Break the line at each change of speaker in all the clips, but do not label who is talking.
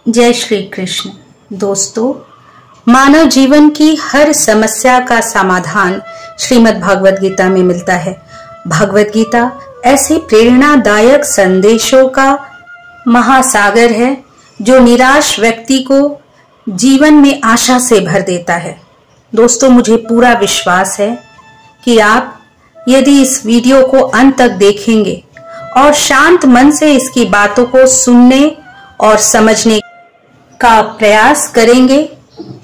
जय श्री कृष्ण। दोस्तों, मानव जीवन की हर समस्या का समाधान श्रीमद् भागवत गीता में मिलता है। भागवत गीता ऐसे प्रेरणादायक संदेशों का महासागर है जो निराश व्यक्ति को जीवन में आशा से भर देता है। दोस्तों, मुझे पूरा विश्वास है कि आप यदि इस वीडियो को अंत तक देखेंगे और शांत मन से इसकी बातों को सुनने और समझने का प्रयास करेंगे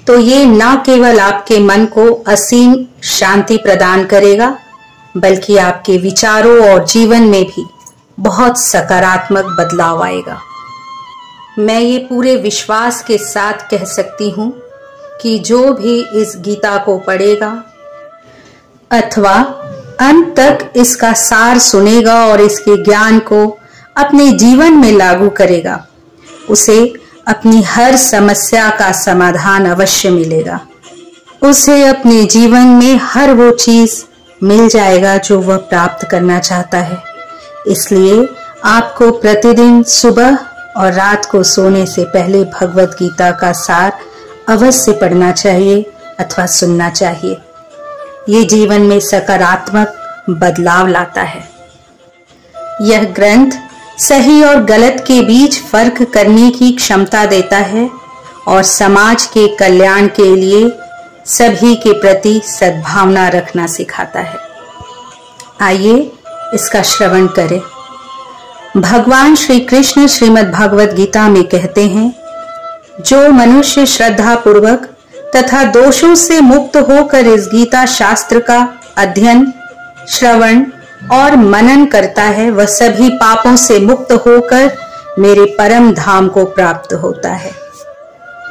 तो ये न केवल आपके मन को असीम शांति प्रदान करेगा बल्कि आपके विचारों और जीवन में भी बहुत सकारात्मक बदलाव आएगा। मैं ये पूरे विश्वास के साथ कह सकती हूँ कि जो भी इस गीता को पढ़ेगा अथवा अंत तक इसका सार सुनेगा और इसके ज्ञान को अपने जीवन में लागू करेगा, उसे अपनी हर समस्या का समाधान अवश्य मिलेगा। उसे अपने जीवन में हर वो चीज मिल जाएगा जो वह प्राप्त करना चाहता है। इसलिए आपको प्रतिदिन सुबह और रात को सोने से पहले भगवत गीता का सार अवश्य पढ़ना चाहिए अथवा सुनना चाहिए। ये जीवन में सकारात्मक बदलाव लाता है। यह ग्रंथ सही और गलत के बीच फर्क करने की क्षमता देता है और समाज के कल्याण के लिए सभी के प्रति सद्भावना रखना सिखाता है। आइए इसका श्रवण करें। भगवान श्री कृष्ण श्रीमद् भागवत गीता में कहते हैं, जो मनुष्य श्रद्धा पूर्वक तथा दोषों से मुक्त होकर इस गीता शास्त्र का अध्ययन, श्रवण और मनन करता है, वह सभी पापों से मुक्त होकर मेरे परम धाम को प्राप्त होता है।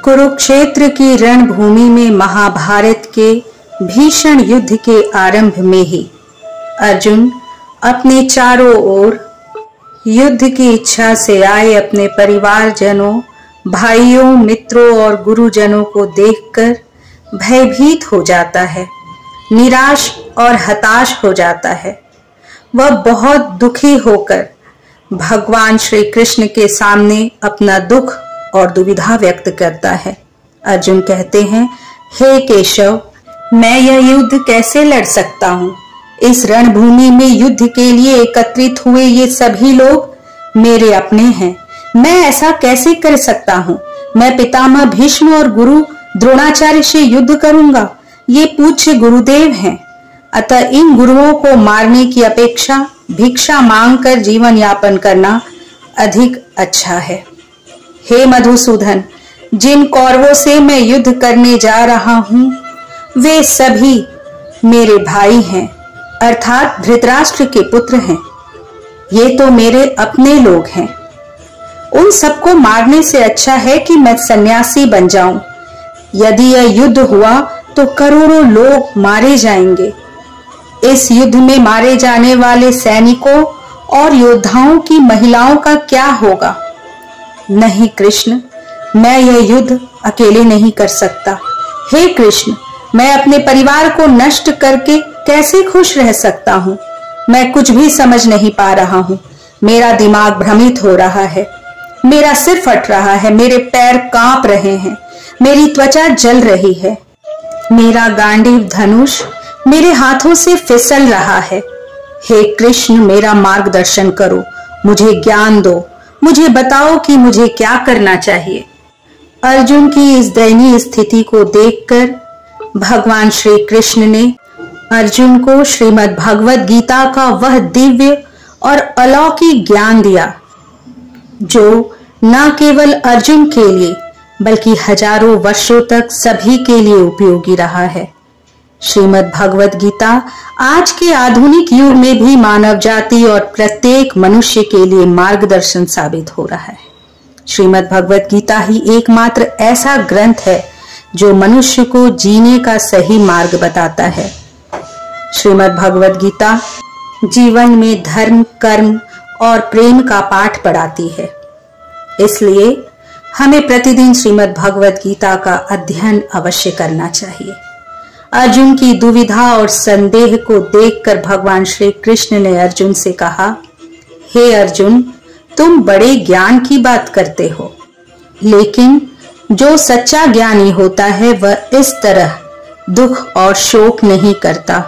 कुरुक्षेत्र की रणभूमि में महाभारत के भीषण युद्ध के आरंभ में ही अर्जुन अपने चारों ओर युद्ध की इच्छा से आए अपने परिवारजनों, भाइयों, मित्रों और गुरुजनों को देखकर भयभीत हो जाता है, निराश और हताश हो जाता है। वह बहुत दुखी होकर भगवान श्री कृष्ण के सामने अपना दुख और दुविधा व्यक्त करता है। अर्जुन कहते हैं, हे केशव, मैं यह युद्ध कैसे लड़ सकता हूँ? इस रणभूमि में युद्ध के लिए एकत्रित हुए ये सभी लोग मेरे अपने हैं। मैं ऐसा कैसे कर सकता हूँ? मैं पितामह भीष्म और गुरु द्रोणाचार्य से युद्ध करूंगा। ये पूज्य गुरुदेव हैं, अतः इन गुरुओं को मारने की अपेक्षा भिक्षा मांगकर जीवन यापन करना अधिक अच्छा है। हे मधुसूदन, जिन कौरवों से मैं युद्ध करने जा रहा हूँ वे सभी मेरे भाई हैं, अर्थात धृतराष्ट्र के पुत्र हैं। ये तो मेरे अपने लोग हैं। उन सबको मारने से अच्छा है कि मैं सन्यासी बन जाऊं। यदि यह युद्ध हुआ तो करोड़ों लोग मारे जाएंगे। इस युद्ध में मारे जाने वाले सैनिकों और योद्धाओं की महिलाओं का क्या होगा? नहीं कृष्ण, मैं यह युद्ध अकेले नहीं कर सकता। हे कृष्ण, मैं अपने परिवार को नष्ट करके कैसे खुश रह सकता हूँ? मैं कुछ भी समझ नहीं पा रहा हूँ। मेरा दिमाग भ्रमित हो रहा है, मेरा सिर फट रहा है, मेरे पैर कांप रहे हैं, मेरी त्वचा जल रही है, मेरा गांडीव धनुष मेरे हाथों से फिसल रहा है। हे कृष्ण, मेरा मार्गदर्शन करो, मुझे ज्ञान दो, मुझे बताओ कि मुझे क्या करना चाहिए। अर्जुन की इस दयनीय स्थिति को देखकर भगवान श्री कृष्ण ने अर्जुन को श्रीमद् भागवत गीता का वह दिव्य और अलौकिक ज्ञान दिया जो न केवल अर्जुन के लिए बल्कि हजारों वर्षों तक सभी के लिए उपयोगी रहा है। श्रीमद् भागवत गीता आज के आधुनिक युग में भी मानव जाति और प्रत्येक मनुष्य के लिए मार्गदर्शन साबित हो रहा है। श्रीमद् भागवत गीता ही एकमात्र ऐसा ग्रंथ है जो मनुष्य को जीने का सही मार्ग बताता है। श्रीमद् भागवत गीता जीवन में धर्म, कर्म और प्रेम का पाठ पढ़ाती है। इसलिए हमें प्रतिदिन श्रीमद् भागवत गीता का अध्ययन अवश्य करना चाहिए। अर्जुन की दुविधा और संदेह को देखकर भगवान श्री कृष्ण ने अर्जुन से कहा, हे अर्जुन, तुम बड़े ज्ञान की बात करते हो, लेकिन जो सच्चा ज्ञानी होता है वह इस तरह दुख और शोक नहीं करता।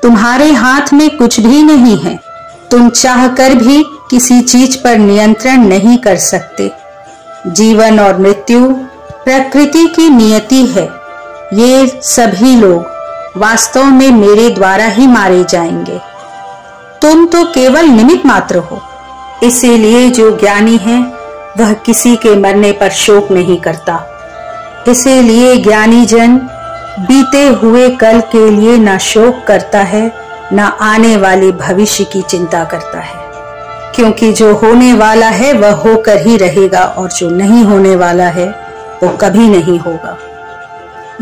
तुम्हारे हाथ में कुछ भी नहीं है, तुम चाहकर भी किसी चीज पर नियंत्रण नहीं कर सकते। जीवन और मृत्यु प्रकृति की नियति है। ये सभी लोग वास्तव में मेरे द्वारा ही मारे जाएंगे। तुम तो केवल निमित्त मात्र हो। इसीलिए जो ज्ञानी है वह किसी के मरने पर शोक नहीं करता। इसीलिए ज्ञानी जन बीते हुए कल के लिए ना शोक करता है, ना आने वाले भविष्य की चिंता करता है, क्योंकि जो होने वाला है वह होकर ही रहेगा और जो नहीं होने वाला है वो कभी नहीं होगा।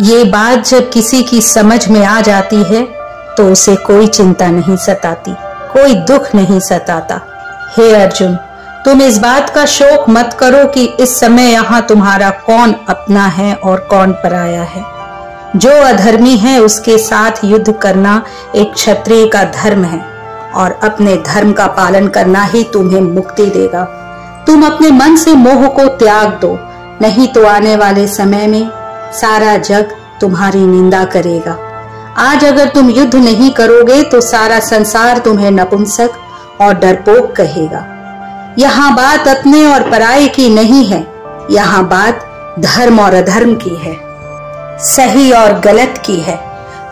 ये बात जब किसी की समझ में आ जाती है तो उसे कोई चिंता नहीं सताती, कोई दुख नहीं सताता। हे अर्जुन, तुम इस बात का शोक मत करो कि इस समय यहाँ तुम्हारा कौन अपना है और कौन पराया है। जो अधर्मी है उसके साथ युद्ध करना एक क्षत्रिय का धर्म है और अपने धर्म का पालन करना ही तुम्हें मुक्ति देगा। तुम अपने मन से मोह को त्याग दो, नहीं तो आने वाले समय में सारा जग तुम्हारी निंदा करेगा। आज अगर तुम युद्ध नहीं करोगे तो सारा संसार तुम्हें नपुंसक और डरपोक कहेगा। यहाँ बात अपने और पराये की नहीं है, यहाँ बात धर्म और अधर्म की है, सही और गलत की है।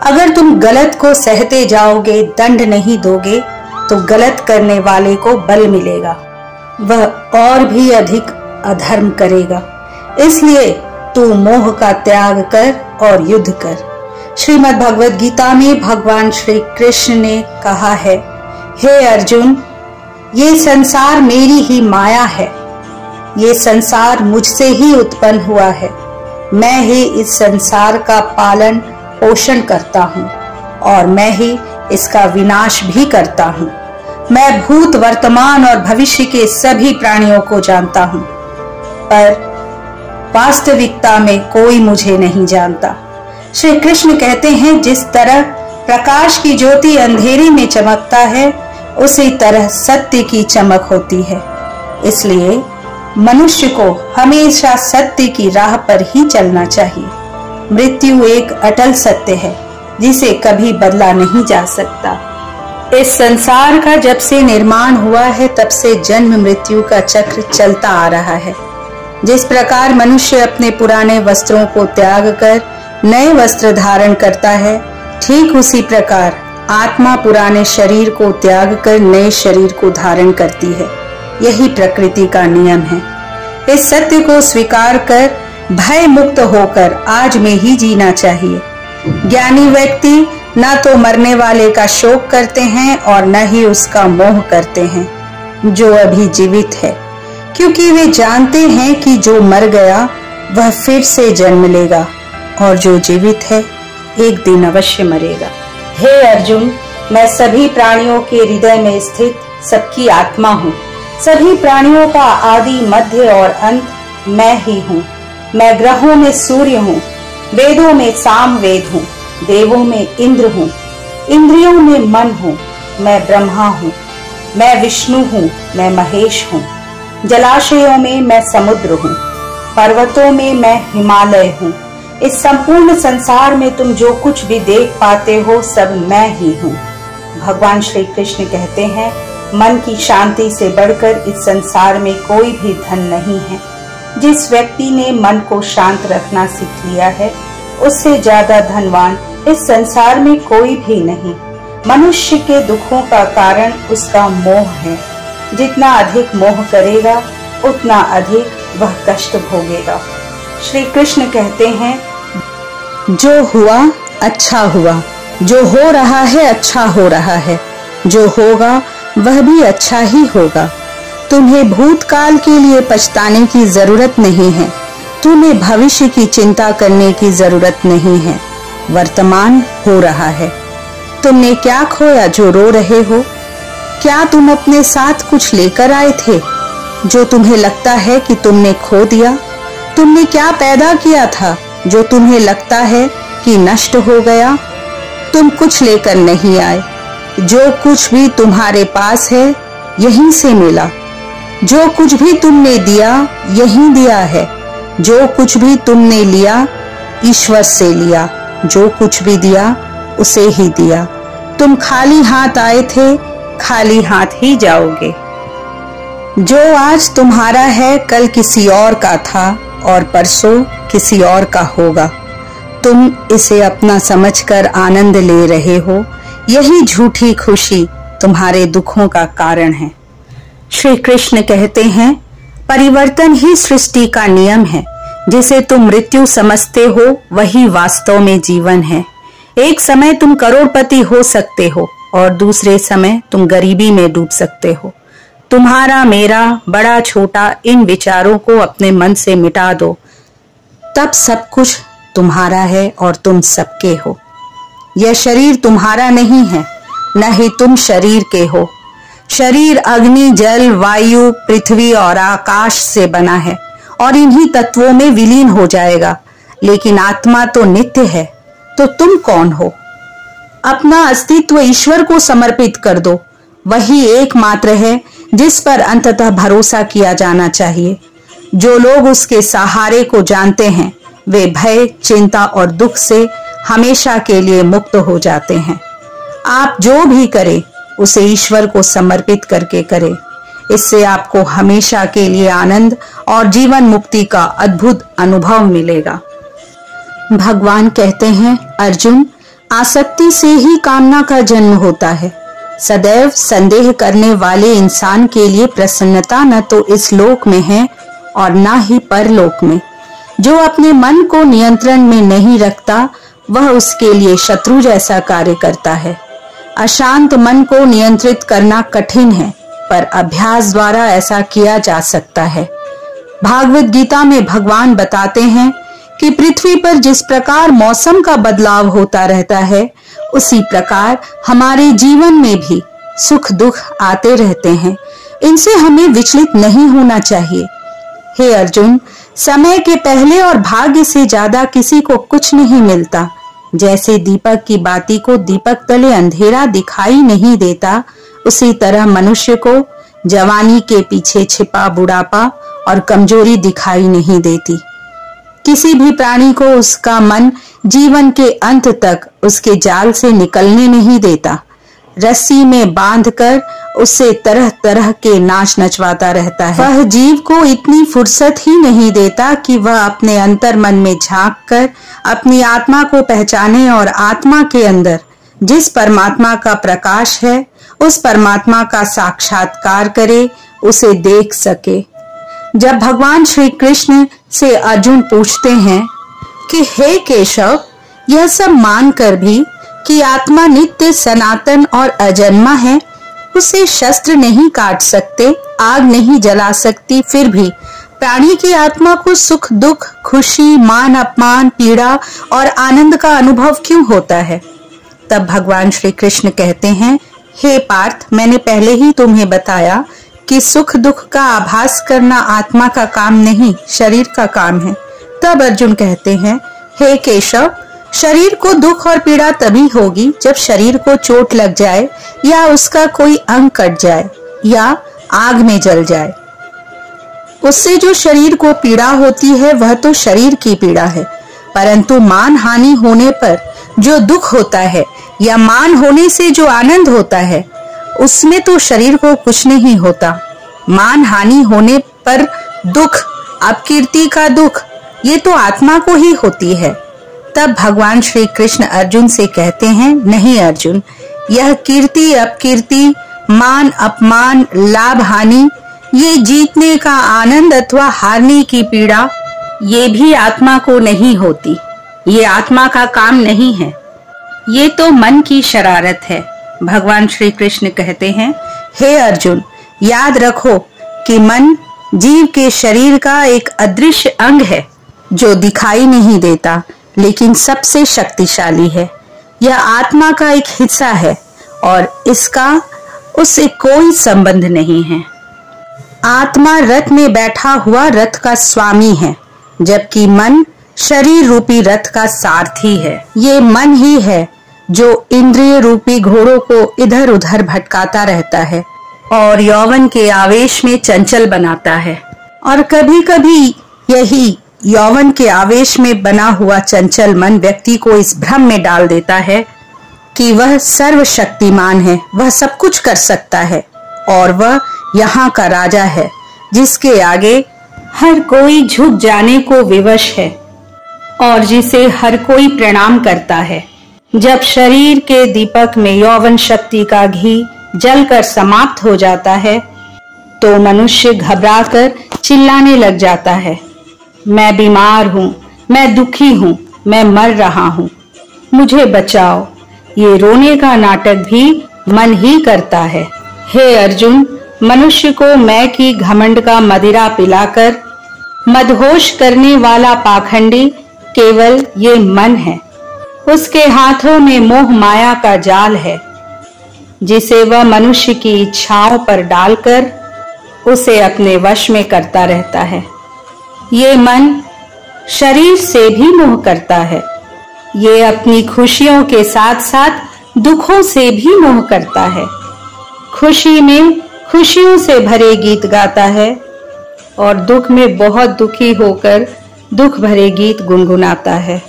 अगर तुम गलत को सहते जाओगे, दंड नहीं दोगे, तो गलत करने वाले को बल मिलेगा, वह और भी अधिक अधर्म करेगा। इसलिए तू मोह का त्याग कर और युद्ध कर। श्रीमद् भगवद गीता में भगवान श्री कृष्ण ने कहा है, हे अर्जुन, ये संसार मेरी ही माया है। ये संसार मुझसे ही उत्पन्न हुआ है। मैं ही इस संसार का पालन पोषण करता हूँ और मैं ही इसका विनाश भी करता हूँ। मैं भूत, वर्तमान और भविष्य के सभी प्राणियों को जानता हूँ, पर वास्तविकता में कोई मुझे नहीं जानता। श्री कृष्ण कहते हैं, जिस तरह प्रकाश की ज्योति अंधेरे में चमकता है, उसी तरह सत्य की चमक होती है। इसलिए मनुष्य को हमेशा सत्य की राह पर ही चलना चाहिए। मृत्यु एक अटल सत्य है जिसे कभी बदला नहीं जा सकता। इस संसार का जब से निर्माण हुआ है तब से जन्म मृत्यु का चक्र चलता आ रहा है। जिस प्रकार मनुष्य अपने पुराने वस्त्रों को त्याग कर नए वस्त्र धारण करता है, ठीक उसी प्रकार आत्मा पुराने शरीर को त्याग कर नए शरीर को धारण करती है। यही प्रकृति का नियम है। इस सत्य को स्वीकार कर भय मुक्त होकर आज में ही जीना चाहिए। ज्ञानी व्यक्ति न तो मरने वाले का शोक करते हैं और न ही उसका मोह करते हैं जो अभी जीवित है, क्योंकि वे जानते हैं कि जो मर गया वह फिर से जन्म लेगा और जो जीवित है एक दिन अवश्य मरेगा। हे अर्जुन, मैं सभी प्राणियों के हृदय में स्थित सबकी आत्मा हूँ। सभी प्राणियों का आदि, मध्य और अंत मैं ही हूँ। मैं ग्रहों में सूर्य हूँ, वेदों में साम वेद हूँ, देवों में इंद्र हूँ, इंद्रियों में मन हूँ। मैं ब्रह्मा हूँ, मैं विष्णु हूँ, मैं महेश हूँ। जलाशयों में मैं समुद्र हूँ, पर्वतों में मैं हिमालय हूँ। इस संपूर्ण संसार में तुम जो कुछ भी देख पाते हो सब मैं ही हूँ। भगवान श्री कृष्ण कहते हैं, मन की शांति से बढ़कर इस संसार में कोई भी धन नहीं है। जिस व्यक्ति ने मन को शांत रखना सीख लिया है, उससे ज्यादा धनवान इस संसार में कोई भी नहीं। मनुष्य के दुखों का कारण उसका मोह है। जितना अधिक मोह करेगा उतना अधिक वह कष्ट भोगेगा। श्री कृष्ण कहते हैं, जो हुआ अच्छा हुआ, जो हो रहा है अच्छा हो रहा है, जो होगा वह भी अच्छा ही होगा। तुम्हें भूतकाल के लिए पछताने की जरूरत नहीं है, तुम्हें भविष्य की चिंता करने की जरूरत नहीं है। वर्तमान हो रहा है। तुमने क्या खोया जो रो रहे हो? क्या तुम अपने साथ कुछ लेकर आए थे जो तुम्हें लगता है कि तुमने खो दिया? तुमने क्या पैदा किया था जो तुम्हें लगता है कि नष्ट हो गया? तुम कुछ लेकर नहीं आए। जो कुछ भी तुम्हारे पास है यहीं से मिला। जो कुछ भी तुमने दिया यही दिया है, जो कुछ भी तुमने लिया ईश्वर से लिया, जो कुछ भी दिया उसे ही दिया। तुम खाली हाथ आए थे, खाली हाथ ही जाओगे। जो आज तुम्हारा है कल किसी और का था और परसों किसी और का होगा। तुम इसे अपना समझकर आनंद ले रहे हो, यही झूठी खुशी तुम्हारे दुखों का कारण है। श्री कृष्ण कहते हैं, परिवर्तन ही सृष्टि का नियम है। जिसे तुम मृत्यु समझते हो वही वास्तव में जीवन है। एक समय तुम करोड़पति हो सकते हो और दूसरे समय तुम गरीबी में डूब सकते हो। तुम्हारा मेरा बड़ा छोटा इन विचारों को अपने मन से मिटा दो, तब सब कुछ तुम्हारा है और तुम सबके हो। यह शरीर तुम्हारा नहीं है, न ही तुम शरीर के हो। शरीर अग्नि, जल, वायु, पृथ्वी और आकाश से बना है और इन्हीं तत्वों में विलीन हो जाएगा। लेकिन आत्मा तो नित्य है। तो तुम कौन हो? अपना अस्तित्व ईश्वर को समर्पित कर दो। वही एकमात्र है जिस पर अंततः भरोसा किया जाना चाहिए। जो लोग उसके सहारे को जानते हैं वे भय, चिंता और दुख से हमेशा के लिए मुक्त हो जाते हैं। आप जो भी करें उसे ईश्वर को समर्पित करके करें। इससे आपको हमेशा के लिए आनंद और जीवन मुक्ति का अद्भुत अनुभव मिलेगा। भगवान कहते हैं, अर्जुन, आसक्ति से ही कामना का जन्म होता है। सदैव संदेह करने वाले इंसान के लिए प्रसन्नता न तो इस लोक में है और न ही परलोक में। जो अपने मन को नियंत्रण में नहीं रखता वह उसके लिए शत्रु जैसा कार्य करता है। अशांत मन को नियंत्रित करना कठिन है, पर अभ्यास द्वारा ऐसा किया जा सकता है। भागवत गीता में भगवान बताते हैं कि पृथ्वी पर जिस प्रकार मौसम का बदलाव होता रहता है, उसी प्रकार हमारे जीवन में भी सुख दुख आते रहते हैं। इनसे हमें विचलित नहीं होना चाहिए। हे अर्जुन, समय के पहले और भाग्य से ज्यादा किसी को कुछ नहीं मिलता। जैसे दीपक की बाती को दीपक तले अंधेरा दिखाई नहीं देता, उसी तरह मनुष्य को जवानी के पीछे छिपा बुढ़ापा और कमजोरी दिखाई नहीं देती। किसी भी प्राणी को उसका मन जीवन के अंत तक उसके जाल से निकलने नहीं देता। रस्सी में बांधकर उससे तरह तरह के नाच नचवाता रहता है। वह जीव को इतनी फुर्सत ही नहीं देता कि वह अपने अंतर मन में झांक कर अपनी आत्मा को पहचाने और आत्मा के अंदर जिस परमात्मा का प्रकाश है उस परमात्मा का साक्षात्कार करे, उसे देख सके। जब भगवान श्री कृष्ण से अर्जुन पूछते हैं कि हे केशव, यह सब मानकर भी कि आत्मा नित्य, सनातन और अजन्मा है, उसे शस्त्र नहीं काट सकते, आग नहीं जला सकती, फिर भी प्राणी की आत्मा को सुख दुख, खुशी, मान अपमान, पीड़ा और आनंद का अनुभव क्यों होता है? तब भगवान श्री कृष्ण कहते हैं, हे पार्थ, मैंने पहले ही तुम्हें बताया कि सुख दुख का आभास करना आत्मा का काम नहीं, शरीर का काम है। तब अर्जुन कहते हैं, हे केशव, शरीर को दुख और पीड़ा तभी होगी जब शरीर को चोट लग जाए या उसका कोई अंग कट जाए या आग में जल जाए। उससे जो शरीर को पीड़ा होती है वह तो शरीर की पीड़ा है, परंतु मान हानि होने पर जो दुख होता है या मान होने से जो आनंद होता है उसमें तो शरीर को कुछ नहीं होता। मान हानि होने पर दुख, अपकीर्ति का दुख, ये तो आत्मा को ही होती है। तब भगवान श्री कृष्ण अर्जुन से कहते हैं, नहीं अर्जुन, यह कीर्ति अपकीर्ति, मान अपमान, लाभ हानि, ये जीतने का आनंद अथवा हारने की पीड़ा, ये भी आत्मा को नहीं होती। ये आत्मा का काम नहीं है, ये तो मन की शरारत है। भगवान श्री कृष्ण कहते हैं, हे अर्जुन, याद रखो कि मन जीव के शरीर का एक अदृश्य अंग है जो दिखाई नहीं देता लेकिन सबसे शक्तिशाली है। यह आत्मा का एक हिस्सा है और इसका उससे कोई संबंध नहीं है। आत्मा रथ में बैठा हुआ रथ का स्वामी है, जबकि मन शरीर रूपी रथ का सारथी है। ये मन ही है जो इंद्रिय रूपी घोड़ों को इधर उधर भटकाता रहता है। और यौवन के आवेश में चंचल बनाता है। और कभी कभी यही यौवन के आवेश में बना हुआ चंचल मन व्यक्ति को इस भ्रम में डाल देता है कि वह सर्वशक्तिमान है, वह सब कुछ कर सकता है और वह यहाँ का राजा है जिसके आगे हर कोई झुक जाने को विवश है और जिसे हर कोई प्रणाम करता है। जब शरीर के दीपक में यौवन शक्ति का घी जलकर समाप्त हो जाता है तो मनुष्य घबराकर चिल्लाने लग जाता है, मैं बीमार हूं, मैं दुखी हूं, मैं मर रहा हूं, मुझे बचाओ। ये रोने का नाटक भी मन ही करता है। हे अर्जुन, मनुष्य को मैं की घमंड का मदिरा पिलाकर मदहोश करने वाला पाखंडी केवल ये मन है। उसके हाथों में मोह माया का जाल है जिसे वह मनुष्य की इच्छाओं पर डालकर उसे अपने वश में करता रहता है। ये मन शरीर से भी मोह करता है। ये अपनी खुशियों के साथ साथ दुखों से भी मोह करता है। खुशी में खुशियों से भरे गीत गाता है और दुख में बहुत दुखी होकर दुख भरे गीत गुनगुनाता है।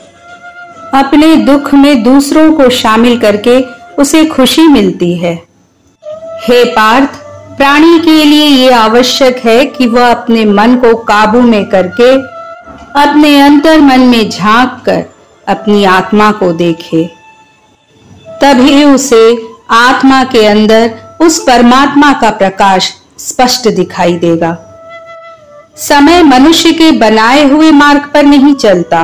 अपने दुख में दूसरों को शामिल करके उसे खुशी मिलती है। हे पार्थ, प्राणी के लिए ये आवश्यक है कि वह अपने मन को काबू में करके अपने अंतर मन में झांक कर अपनी आत्मा को देखे। तभी उसे आत्मा के अंदर उस परमात्मा का प्रकाश स्पष्ट दिखाई देगा। समय मनुष्य के बनाए हुए मार्ग पर नहीं चलता,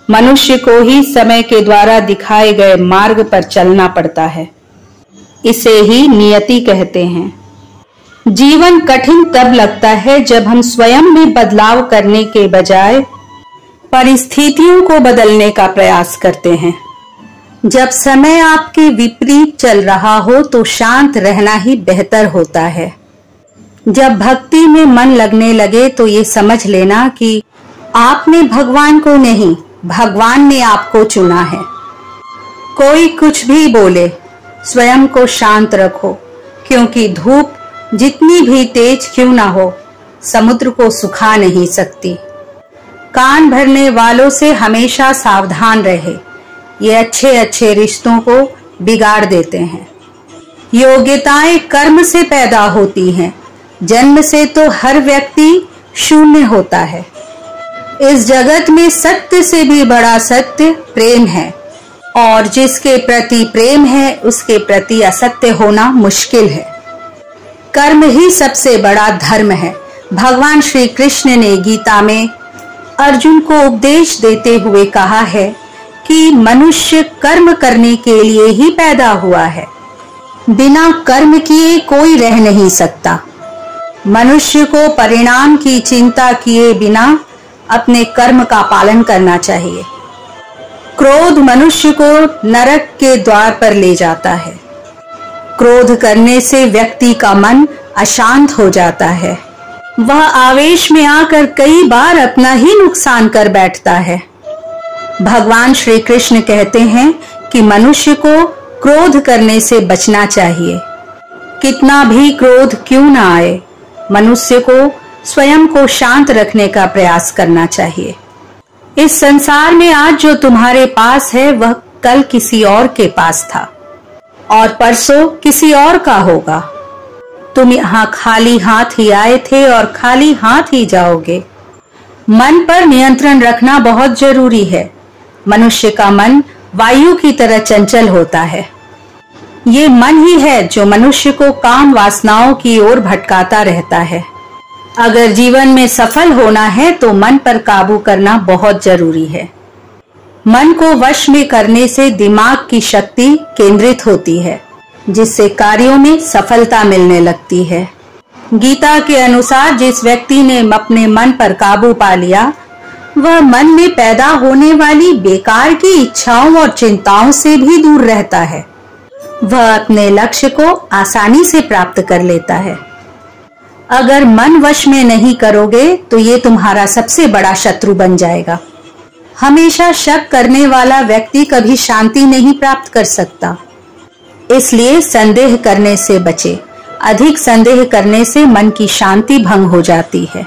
मनुष्य को ही समय के द्वारा दिखाए गए मार्ग पर चलना पड़ता है। इसे ही नियति कहते हैं। जीवन कठिन तब लगता है जब हम स्वयं में बदलाव करने के बजाय परिस्थितियों को बदलने का प्रयास करते हैं। जब समय आपके विपरीत चल रहा हो तो शांत रहना ही बेहतर होता है। जब भक्ति में मन लगने लगे तो ये समझ लेना कि आपने भगवान को नहीं, भगवान ने आपको चुना है। कोई कुछ भी बोले, स्वयं को शांत रखो, क्योंकि धूप जितनी भी तेज क्यों ना हो, समुद्र को सुखा नहीं सकती। कान भरने वालों से हमेशा सावधान रहे, ये अच्छे अच्छे रिश्तों को बिगाड़ देते हैं। योग्यताएं कर्म से पैदा होती हैं, जन्म से तो हर व्यक्ति शून्य होता है। इस जगत में सत्य से भी बड़ा सत्य प्रेम है और जिसके प्रति प्रेम है उसके प्रति असत्य होना मुश्किल है। कर्म ही सबसे बड़ा धर्म है। भगवान श्री कृष्ण ने गीता में अर्जुन को उपदेश देते हुए कहा है कि मनुष्य कर्म करने के लिए ही पैदा हुआ है, बिना कर्म किए कोई रह नहीं सकता। मनुष्य को परिणाम की चिंता किए बिना अपने कर्म का पालन करना चाहिए। क्रोध मनुष्य को नरक के द्वार पर ले जाता है। क्रोध करने से व्यक्ति का मन अशांत हो जाता है। वह आवेश में आकर कई बार अपना ही नुकसान कर बैठता है। भगवान श्री कृष्ण कहते हैं कि मनुष्य को क्रोध करने से बचना चाहिए। कितना भी क्रोध क्यों ना आए, मनुष्य को स्वयं को शांत रखने का प्रयास करना चाहिए। इस संसार में आज जो तुम्हारे पास है वह कल किसी और के पास था और परसों किसी और का होगा। तुम यहाँ खाली हाथ ही आए थे और खाली हाथ ही जाओगे। मन पर नियंत्रण रखना बहुत जरूरी है। मनुष्य का मन वायु की तरह चंचल होता है। ये मन ही है जो मनुष्य को काम वासनाओं की ओर भटकाता रहता है। अगर जीवन में सफल होना है तो मन पर काबू करना बहुत जरूरी है। मन को वश में करने से दिमाग की शक्ति केंद्रित होती है, जिससे कार्यों में सफलता मिलने लगती है। गीता के अनुसार जिस व्यक्ति ने अपने मन पर काबू पा लिया, वह मन में पैदा होने वाली बेकार की इच्छाओं और चिंताओं से भी दूर रहता है। वह अपने लक्ष्य को आसानी से प्राप्त कर लेता है। अगर मन वश में नहीं करोगे तो ये तुम्हारा सबसे बड़ा शत्रु बन जाएगा। हमेशा शक करने वाला व्यक्ति कभी शांति नहीं प्राप्त कर सकता। इसलिए संदेह करने से बचे। अधिक संदेह करने से मन की शांति भंग हो जाती है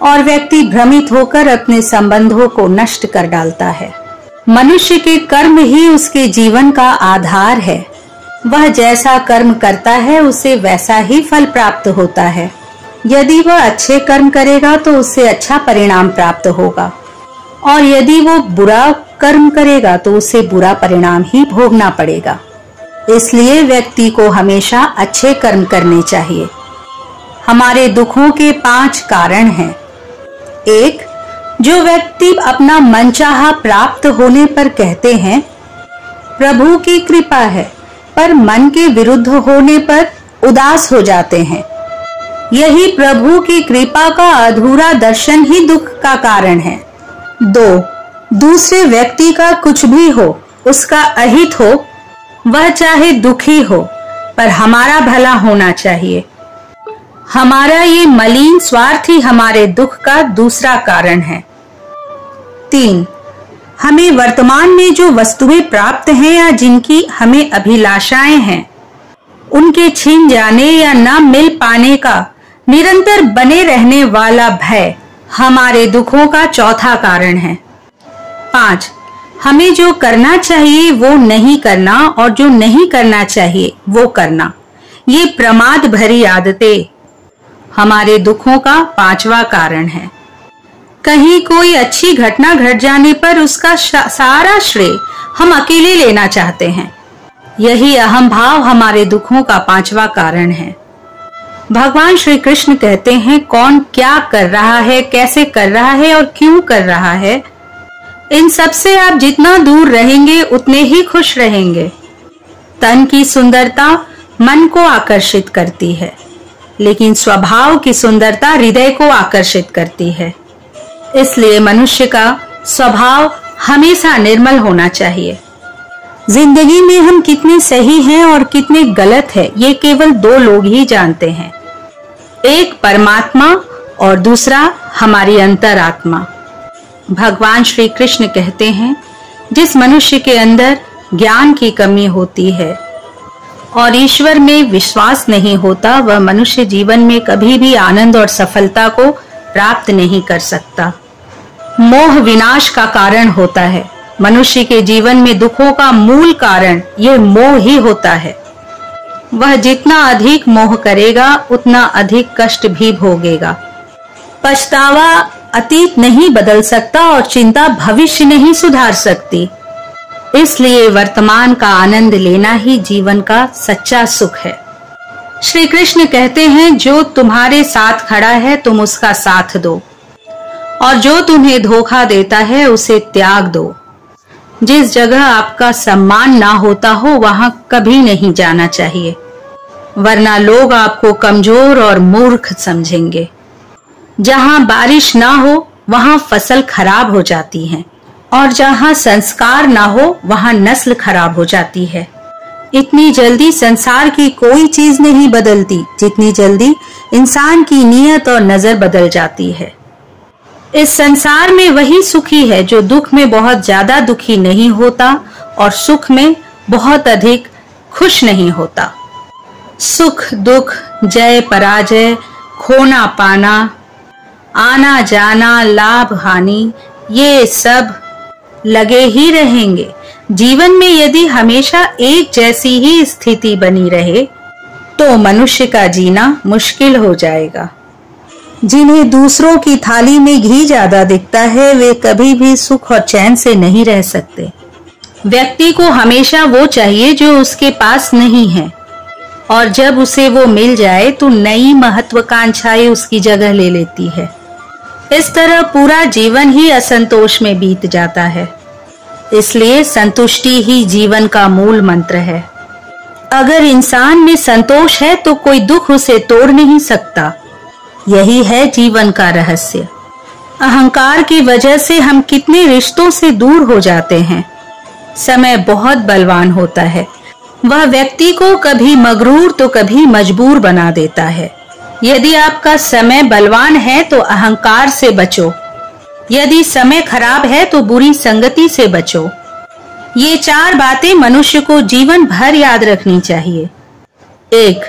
और व्यक्ति भ्रमित होकर अपने संबंधों को नष्ट कर डालता है। मनुष्य के कर्म ही उसके जीवन का आधार है। वह जैसा कर्म करता है उसे वैसा ही फल प्राप्त होता है। यदि वह अच्छे कर्म करेगा तो उसे अच्छा परिणाम प्राप्त होगा और यदि वो बुरा कर्म करेगा तो उसे बुरा परिणाम ही भोगना पड़ेगा। इसलिए व्यक्ति को हमेशा अच्छे कर्म करने चाहिए। हमारे दुखों के 5 कारण हैं। 1. जो व्यक्ति अपना मनचाहा प्राप्त होने पर कहते हैं प्रभु की कृपा है, पर मन के विरुद्ध होने पर उदास हो जाते हैं। यही प्रभु की कृपा का अधूरा दर्शन ही दुख का कारण है। 2. दूसरे व्यक्ति का कुछ भी हो, उसका अहित हो, वह चाहे दुखी हो, पर हमारा भला होना चाहिए। हमारा ये मलिन स्वार्थ ही हमारे दुख का दूसरा कारण है। 3. हमें वर्तमान में जो वस्तुएं प्राप्त हैं या जिनकी हमें अभिलाषाएं हैं, उनके छिन जाने या न मिल पाने का निरंतर बने रहने वाला भय हमारे दुखों का चौथा कारण है। 5. हमें जो करना चाहिए वो नहीं करना और जो नहीं करना चाहिए वो करना, ये प्रमाद भरी आदतें हमारे दुखों का 5वां कारण है। कहीं कोई अच्छी घटना घट जाने पर उसका सारा श्रेय हम अकेले लेना चाहते हैं। यही अहम भाव हमारे दुखों का 5वां कारण है। भगवान श्री कृष्ण कहते हैं कौन क्या कर रहा है, कैसे कर रहा है और क्यों कर रहा है, इन सब से आप जितना दूर रहेंगे उतने ही खुश रहेंगे। तन की सुंदरता मन को आकर्षित करती है, लेकिन स्वभाव की सुंदरता हृदय को आकर्षित करती है। इसलिए मनुष्य का स्वभाव हमेशा निर्मल होना चाहिए। जिंदगी में हम कितने सही हैं और कितने गलत हैं, ये केवल 2 लोग ही जानते हैं। एक परमात्मा और दूसरा हमारी अंतरात्मा। भगवान श्री कृष्ण कहते हैं जिस मनुष्य के अंदर ज्ञान की कमी होती है और ईश्वर में विश्वास नहीं होता, वह मनुष्य जीवन में कभी भी आनंद और सफलता को प्राप्त नहीं कर सकता। मोह विनाश का कारण होता है। मनुष्य के जीवन में दुखों का मूल कारण यह मोह ही होता है। वह जितना अधिक मोह करेगा उतना अधिक कष्ट भी भोगेगा। पछतावा अतीत नहीं बदल सकता और चिंता भविष्य नहीं सुधार सकती। इसलिए वर्तमान का आनंद लेना ही जीवन का सच्चा सुख है। श्री कृष्ण कहते हैं जो तुम्हारे साथ खड़ा है तुम उसका साथ दो और जो तुम्हें धोखा देता है उसे त्याग दो। जिस जगह आपका सम्मान ना होता हो वहां कभी नहीं जाना चाहिए, वरना लोग आपको कमजोर और मूर्ख समझेंगे। जहां बारिश ना हो वहां फसल खराब हो जाती है और जहां संस्कार ना हो वहां नस्ल खराब हो जाती है। इतनी जल्दी संसार की कोई चीज नहीं बदलती जितनी जल्दी इंसान की नीयत और नजर बदल जाती है। इस संसार में वही सुखी है जो दुख में बहुत ज्यादा दुखी नहीं होता और सुख में बहुत अधिक खुश नहीं होता। सुख दुख, जय पराजय, खोना पाना, आना जाना, लाभ हानि, ये सब लगे ही रहेंगे। जीवन में यदि हमेशा एक जैसी ही स्थिति बनी रहे तो मनुष्य का जीना मुश्किल हो जाएगा। जिन्हें दूसरों की थाली में घी ज्यादा दिखता है वे कभी भी सुख और चैन से नहीं रह सकते। व्यक्ति को हमेशा वो चाहिए जो उसके पास नहीं है और जब उसे वो मिल जाए तो नई महत्वाकांक्षाएं उसकी जगह ले लेती है। इस तरह पूरा जीवन ही असंतोष में बीत जाता है। इसलिए संतुष्टि ही जीवन का मूल मंत्र है। अगर इंसान में संतोष है तो कोई दुख उसे तोड़ नहीं सकता। यही है जीवन का रहस्य। अहंकार की वजह से हम कितने रिश्तों से दूर हो जाते हैं। समय बहुत बलवान होता है, वह व्यक्ति को कभी मगरूर तो कभी मजबूर बना देता है। यदि आपका समय बलवान है तो अहंकार से बचो, यदि समय खराब है तो बुरी संगति से बचो। ये 4 बातें मनुष्य को जीवन भर याद रखनी चाहिए। 1.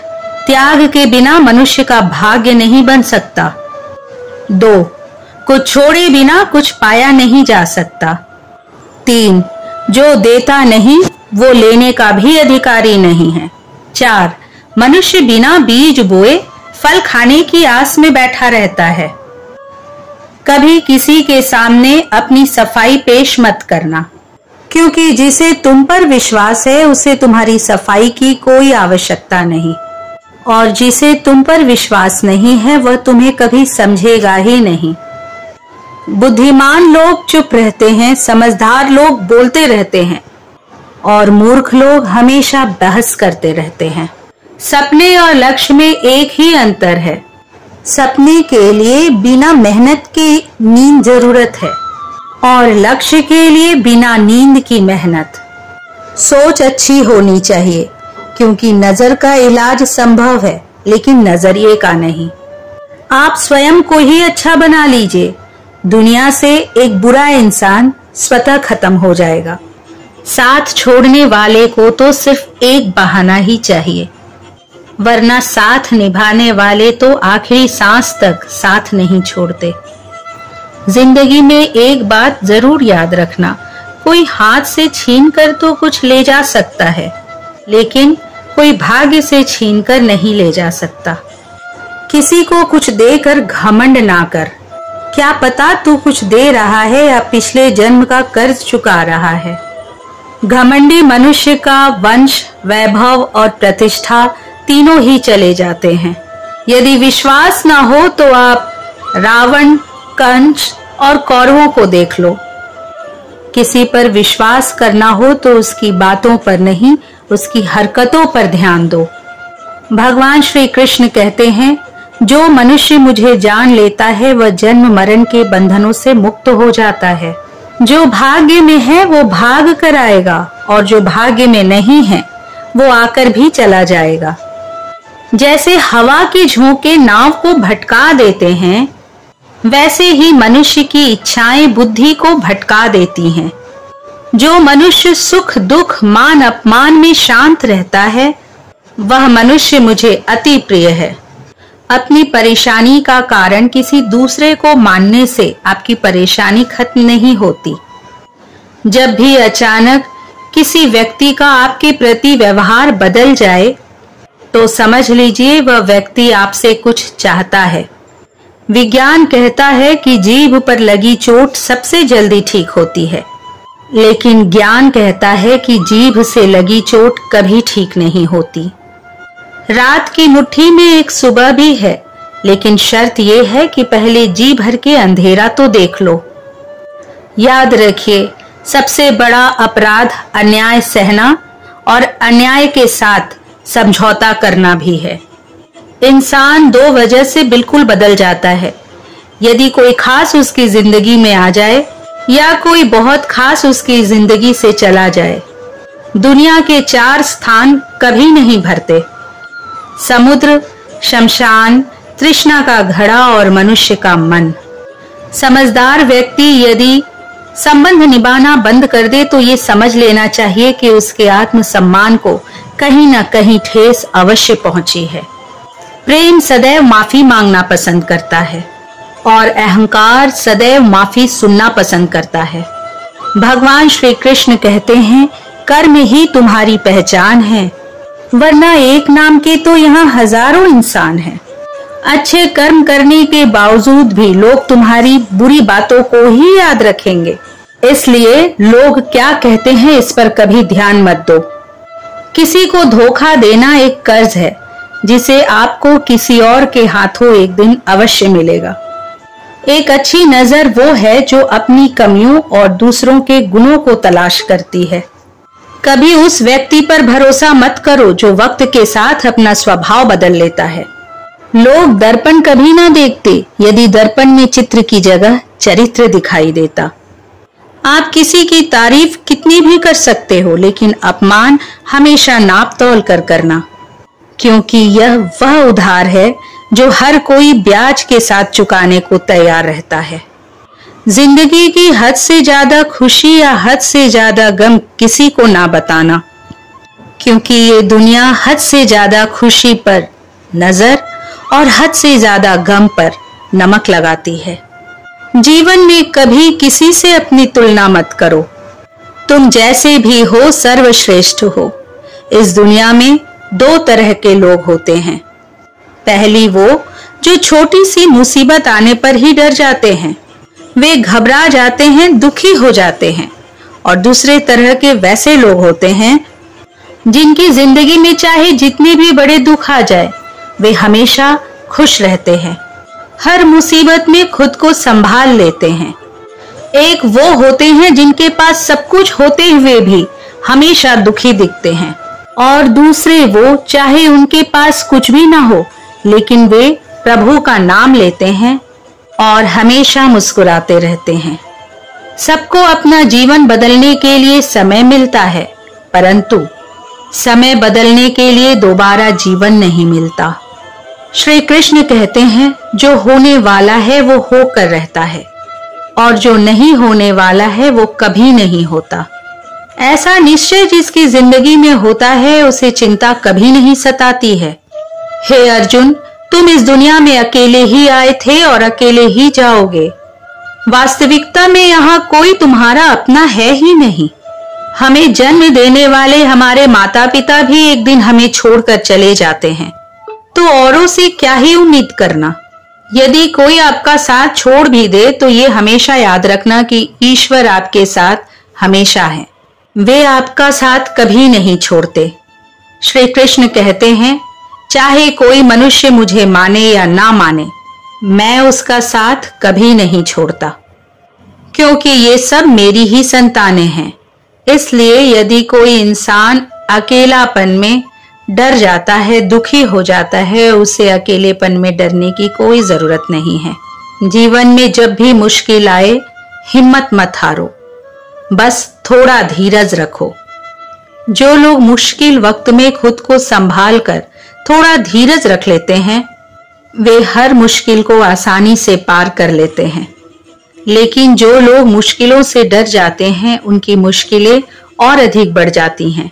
त्याग के बिना मनुष्य का भाग्य नहीं बन सकता। 2. कुछ छोड़े बिना कुछ पाया नहीं जा सकता। 3. जो देता नहीं वो लेने का भी अधिकारी नहीं है। 4. मनुष्य बिना बीज बोए फल खाने की आस में बैठा रहता है। कभी किसी के सामने अपनी सफाई पेश मत करना, क्योंकि जिसे तुम पर विश्वास है उसे तुम्हारी सफाई की कोई आवश्यकता नहीं, और जिसे तुम पर विश्वास नहीं है वह तुम्हें कभी समझेगा ही नहीं। बुद्धिमान लोग चुप रहते हैं, समझदार लोग बोलते रहते हैं, और मूर्ख लोग हमेशा बहस करते रहते हैं। सपने और लक्ष्य में एक ही अंतर है। सपने के लिए बिना मेहनत की नींद जरूरत है, और लक्ष्य के लिए बिना नींद की मेहनत। सोच अच्छी होनी चाहिए, क्योंकि नजर का इलाज संभव है लेकिन नजरिए का नहीं। आप स्वयं को ही अच्छा बना लीजिए, दुनिया से एक बुरा इंसान स्वतः खत्म हो जाएगा। साथ छोड़ने वाले को तो सिर्फ एक बहाना ही चाहिए, वरना साथ निभाने वाले तो आखिरी सांस तक साथ नहीं छोड़ते। जिंदगी में एक बात जरूर याद रखना, कोई हाथ से छीनकर तो कुछ ले जा सकता है, लेकिन कोई भाग्य से छीनकर नहीं ले जा सकता। किसी को कुछ देकर घमंड ना कर, क्या पता तू कुछ दे रहा है या पिछले जन्म का कर्ज चुका रहा है। घमंडी मनुष्य का वंश, वैभव और प्रतिष्ठा तीनों ही चले जाते हैं। यदि विश्वास ना हो तो आप रावण, कंस और कौरवों को देख लो। किसी पर विश्वास करना हो तो उसकी बातों पर नहीं, उसकी हरकतों पर ध्यान दो। भगवान श्री कृष्ण कहते हैं, जो मनुष्य मुझे जान लेता है वह जन्म मरण के बंधनों से मुक्त हो जाता है। जो भाग्य में है वो भाग कर आएगा, और जो भाग्य में नहीं है वो आकर भी चला जाएगा। जैसे हवा के झोंके नाव को भटका देते हैं, वैसे ही मनुष्य की इच्छाएं बुद्धि को भटका देती हैं। जो मनुष्य सुख दुख मान अपमान में शांत रहता है वह मनुष्य मुझे अति प्रिय है। अपनी परेशानी का कारण किसी दूसरे को मानने से आपकी परेशानी खत्म नहीं होती। जब भी अचानक किसी व्यक्ति का आपके प्रति व्यवहार बदल जाए तो समझ लीजिए वह व्यक्ति आपसे कुछ चाहता है। विज्ञान कहता है कि जीभ पर लगी चोट सबसे जल्दी ठीक होती है, लेकिन ज्ञान कहता है कि जीभ से लगी चोट कभी ठीक नहीं होती। रात की मुट्ठी में एक सुबह भी है, लेकिन शर्त यह है कि पहले जी भर के अंधेरा तो देख लो। याद रखिए, सबसे बड़ा अपराध अन्याय सहना और अन्याय के साथ समझौता करना भी है। इंसान दो वजह से बिल्कुल बदल जाता है, यदि कोई खास उसकी जिंदगी में आ जाए या कोई बहुत खास उसकी जिंदगी से चला जाए। दुनिया के 4 स्थान कभी नहीं भरते: समुद्र, शमशान, तृष्णा का घड़ा और मनुष्य का मन। समझदार व्यक्ति यदि संबंध निभाना बंद कर दे तो ये समझ लेना चाहिए कि उसके आत्मसम्मान को कहीं ना कहीं ठेस अवश्य पहुंची है। प्रेम सदैव माफी मांगना पसंद करता है और अहंकार सदैव माफी सुनना पसंद करता है। भगवान श्री कृष्ण कहते हैं, कर्म ही तुम्हारी पहचान है, वरना एक नाम के तो यहाँ हजारों इंसान हैं। अच्छे कर्म करने के बावजूद भी लोग तुम्हारी बुरी बातों को ही याद रखेंगे, इसलिए लोग क्या कहते हैं इस पर कभी ध्यान मत दो। किसी को धोखा देना एक कर्ज है जिसे आपको किसी और के हाथों एक दिन अवश्य मिलेगा। एक अच्छी नजर वो है जो अपनी कमियों और दूसरों के गुणों को तलाश करती है। कभी उस व्यक्ति पर भरोसा मत करो जो वक्त के साथ अपना स्वभाव बदल लेता है। लोग दर्पण कभी ना देखते यदि दर्पण में चित्र की जगह चरित्र दिखाई देता। आप किसी की तारीफ कितनी भी कर सकते हो, लेकिन अपमान हमेशा नाप तौल कर करना, क्योंकि यह वह उधार है जो हर कोई ब्याज के साथ चुकाने को तैयार रहता है। जिंदगी की हद से ज्यादा खुशी या हद से ज्यादा गम किसी को ना बताना, क्योंकि ये दुनिया हद से ज्यादा खुशी पर नजर और हद से ज्यादा गम पर नमक लगाती है। जीवन में कभी किसी से अपनी तुलना मत करो। तुम जैसे भी हो सर्वश्रेष्ठ हो। इस दुनिया में दो तरह के लोग होते हैं। पहली वो जो छोटी सी मुसीबत आने पर ही डर जाते हैं, वे घबरा जाते हैं, दुखी हो जाते हैं। और दूसरे तरह के वैसे लोग होते हैं जिनकी जिंदगी में चाहे जितने भी बड़े दुख आ जाए, वे हमेशा खुश रहते हैं, हर मुसीबत में खुद को संभाल लेते हैं। एक वो होते हैं जिनके पास सब कुछ होते हुए भी हमेशा दुखी दिखते हैं, और दूसरे वो चाहे उनके पास कुछ भी ना हो लेकिन वे प्रभु का नाम लेते हैं और हमेशा मुस्कुराते रहते हैं। सबको अपना जीवन बदलने के लिए समय मिलता है, परंतु समय बदलने के लिए दोबारा जीवन नहीं मिलता। श्री कृष्ण कहते हैं, जो होने वाला है वो होकर रहता है और जो नहीं होने वाला है वो कभी नहीं होता। ऐसा निश्चय जिसकी जिंदगी में होता है उसे चिंता कभी नहीं सताती है। हे अर्जुन, तुम इस दुनिया में अकेले ही आए थे और अकेले ही जाओगे। वास्तविकता में यहाँ कोई तुम्हारा अपना है ही नहीं। हमें जन्म देने वाले हमारे माता पिता भी एक दिन हमें छोड़कर चले जाते हैं, तो औरों से क्या ही उम्मीद करना। यदि कोई आपका साथ छोड़ भी दे तो ये हमेशा याद रखना कि ईश्वर आपके साथ हमेशा है, वे आपका साथ कभी नहीं छोड़ते। श्री कृष्ण कहते हैं, चाहे कोई मनुष्य मुझे माने या ना माने, मैं उसका साथ कभी नहीं छोड़ता, क्योंकि ये सब मेरी ही संतानें हैं। इसलिए यदि कोई इंसान अकेलापन में डर जाता है, दुखी हो जाता है, उसे अकेलेपन में डरने की कोई जरूरत नहीं है। जीवन में जब भी मुश्किल आए, हिम्मत मत हारो, बस थोड़ा धीरज रखो। जो लोग मुश्किल वक्त में खुद को संभाल कर थोड़ा धीरज रख लेते हैं, वे हर मुश्किल को आसानी से पार कर लेते हैं। लेकिन जो लोग मुश्किलों से डर जाते हैं, उनकी मुश्किलें और अधिक बढ़ जाती हैं।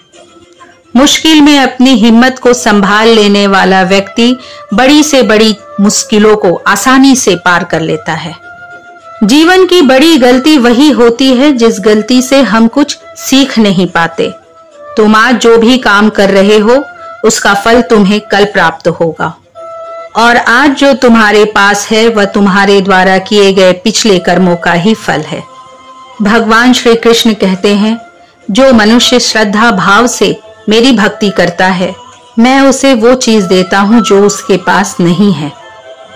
मुश्किल में अपनी हिम्मत को संभाल लेने वाला व्यक्ति बड़ी से बड़ी मुश्किलों को आसानी से पार कर लेता है। जीवन की बड़ी गलती वही होती है जिस गलती से हम कुछ सीख नहीं पाते। तुम आज जो भी काम कर रहे हो, उसका फल तुम्हें कल प्राप्त होगा, और आज जो तुम्हारे पास है वह तुम्हारे द्वारा किए गए पिछले कर्मों का ही फल है। भगवान श्री कृष्ण कहते हैं, जो मनुष्य श्रद्धा भाव से मेरी भक्ति करता है, मैं उसे वो चीज देता हूँ जो उसके पास नहीं है,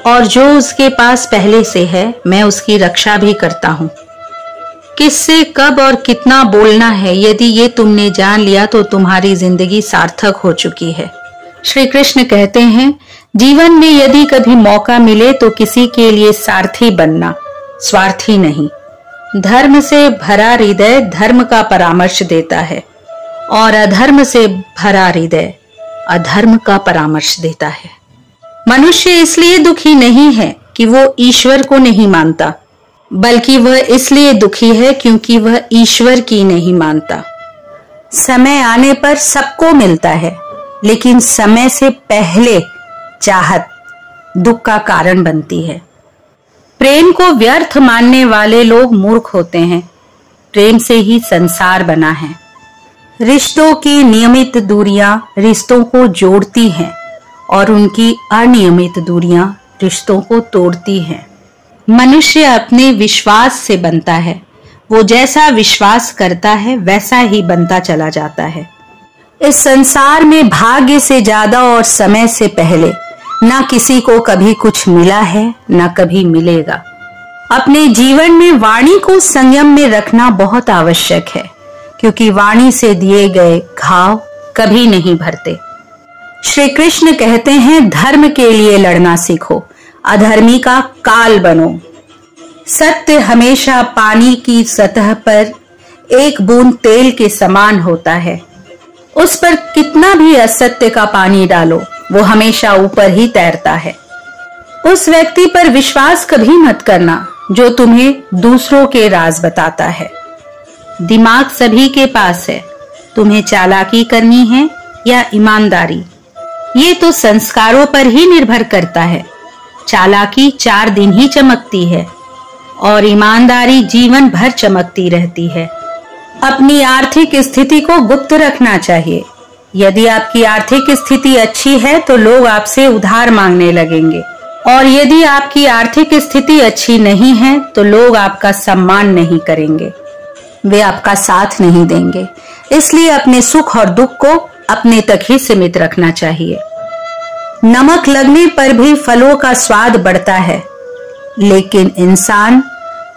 और जो उसके पास पहले से है मैं उसकी रक्षा भी करता हूँ। किससे कब और कितना बोलना है, यदि ये तुमने जान लिया तो तुम्हारी जिंदगी सार्थक हो चुकी है। श्री कृष्ण कहते हैं, जीवन में यदि कभी मौका मिले तो किसी के लिए सारथी बनना, स्वार्थी नहीं। धर्म से भरा हृदय धर्म का परामर्श देता है, और अधर्म से भरा हृदय अधर्म का परामर्श देता है। मनुष्य इसलिए दुखी नहीं है कि वो ईश्वर को नहीं मानता, बल्कि वह इसलिए दुखी है क्योंकि वह ईश्वर की नहीं मानता। समय आने पर सबको मिलता है, लेकिन समय से पहले चाहत दुख का कारण बनती है। प्रेम को व्यर्थ मानने वाले लोग मूर्ख होते हैं। प्रेम से ही संसार बना है। रिश्तों की नियमित दूरियां रिश्तों को जोड़ती हैं, और उनकी अनियमित दूरियां रिश्तों को तोड़ती हैं। मनुष्य अपने विश्वास से बनता है। वो जैसा विश्वास करता है वैसा ही बनता चला जाता है। इस संसार में भाग्य से ज्यादा और समय से पहले ना किसी को कभी कुछ मिला है, ना कभी मिलेगा। अपने जीवन में वाणी को संयम में रखना बहुत आवश्यक है, क्योंकि वाणी से दिए गए घाव कभी नहीं भरते। श्री कृष्ण कहते हैं, धर्म के लिए लड़ना सीखो, अधर्मी का काल बनो। सत्य हमेशा पानी की सतह पर एक बूंद तेल के समान होता है। उस पर कितना भी असत्य का पानी डालो, वो हमेशा ऊपर ही तैरता है। उस व्यक्ति पर विश्वास कभी मत करना जो तुम्हें दूसरों के राज बताता है। दिमाग सभी के पास है, तुम्हें चालाकी करनी है या ईमानदारी, ये तो संस्कारों पर ही निर्भर करता है। चालाकी 4 दिन ही चमकती है और ईमानदारी जीवन भर चमकती रहती है। अपनी आर्थिक स्थिति को गुप्त रखना चाहिए। यदि आपकी आर्थिक स्थिति अच्छी है तो लोग आपसे उधार मांगने लगेंगे, और यदि आपकी आर्थिक स्थिति अच्छी नहीं है तो लोग आपका सम्मान नहीं करेंगे, वे आपका साथ नहीं देंगे। इसलिए अपने सुख और दुख को अपने तक ही सीमित रखना चाहिए। नमक लगने पर भी फलों का स्वाद बढ़ता है, लेकिन इंसान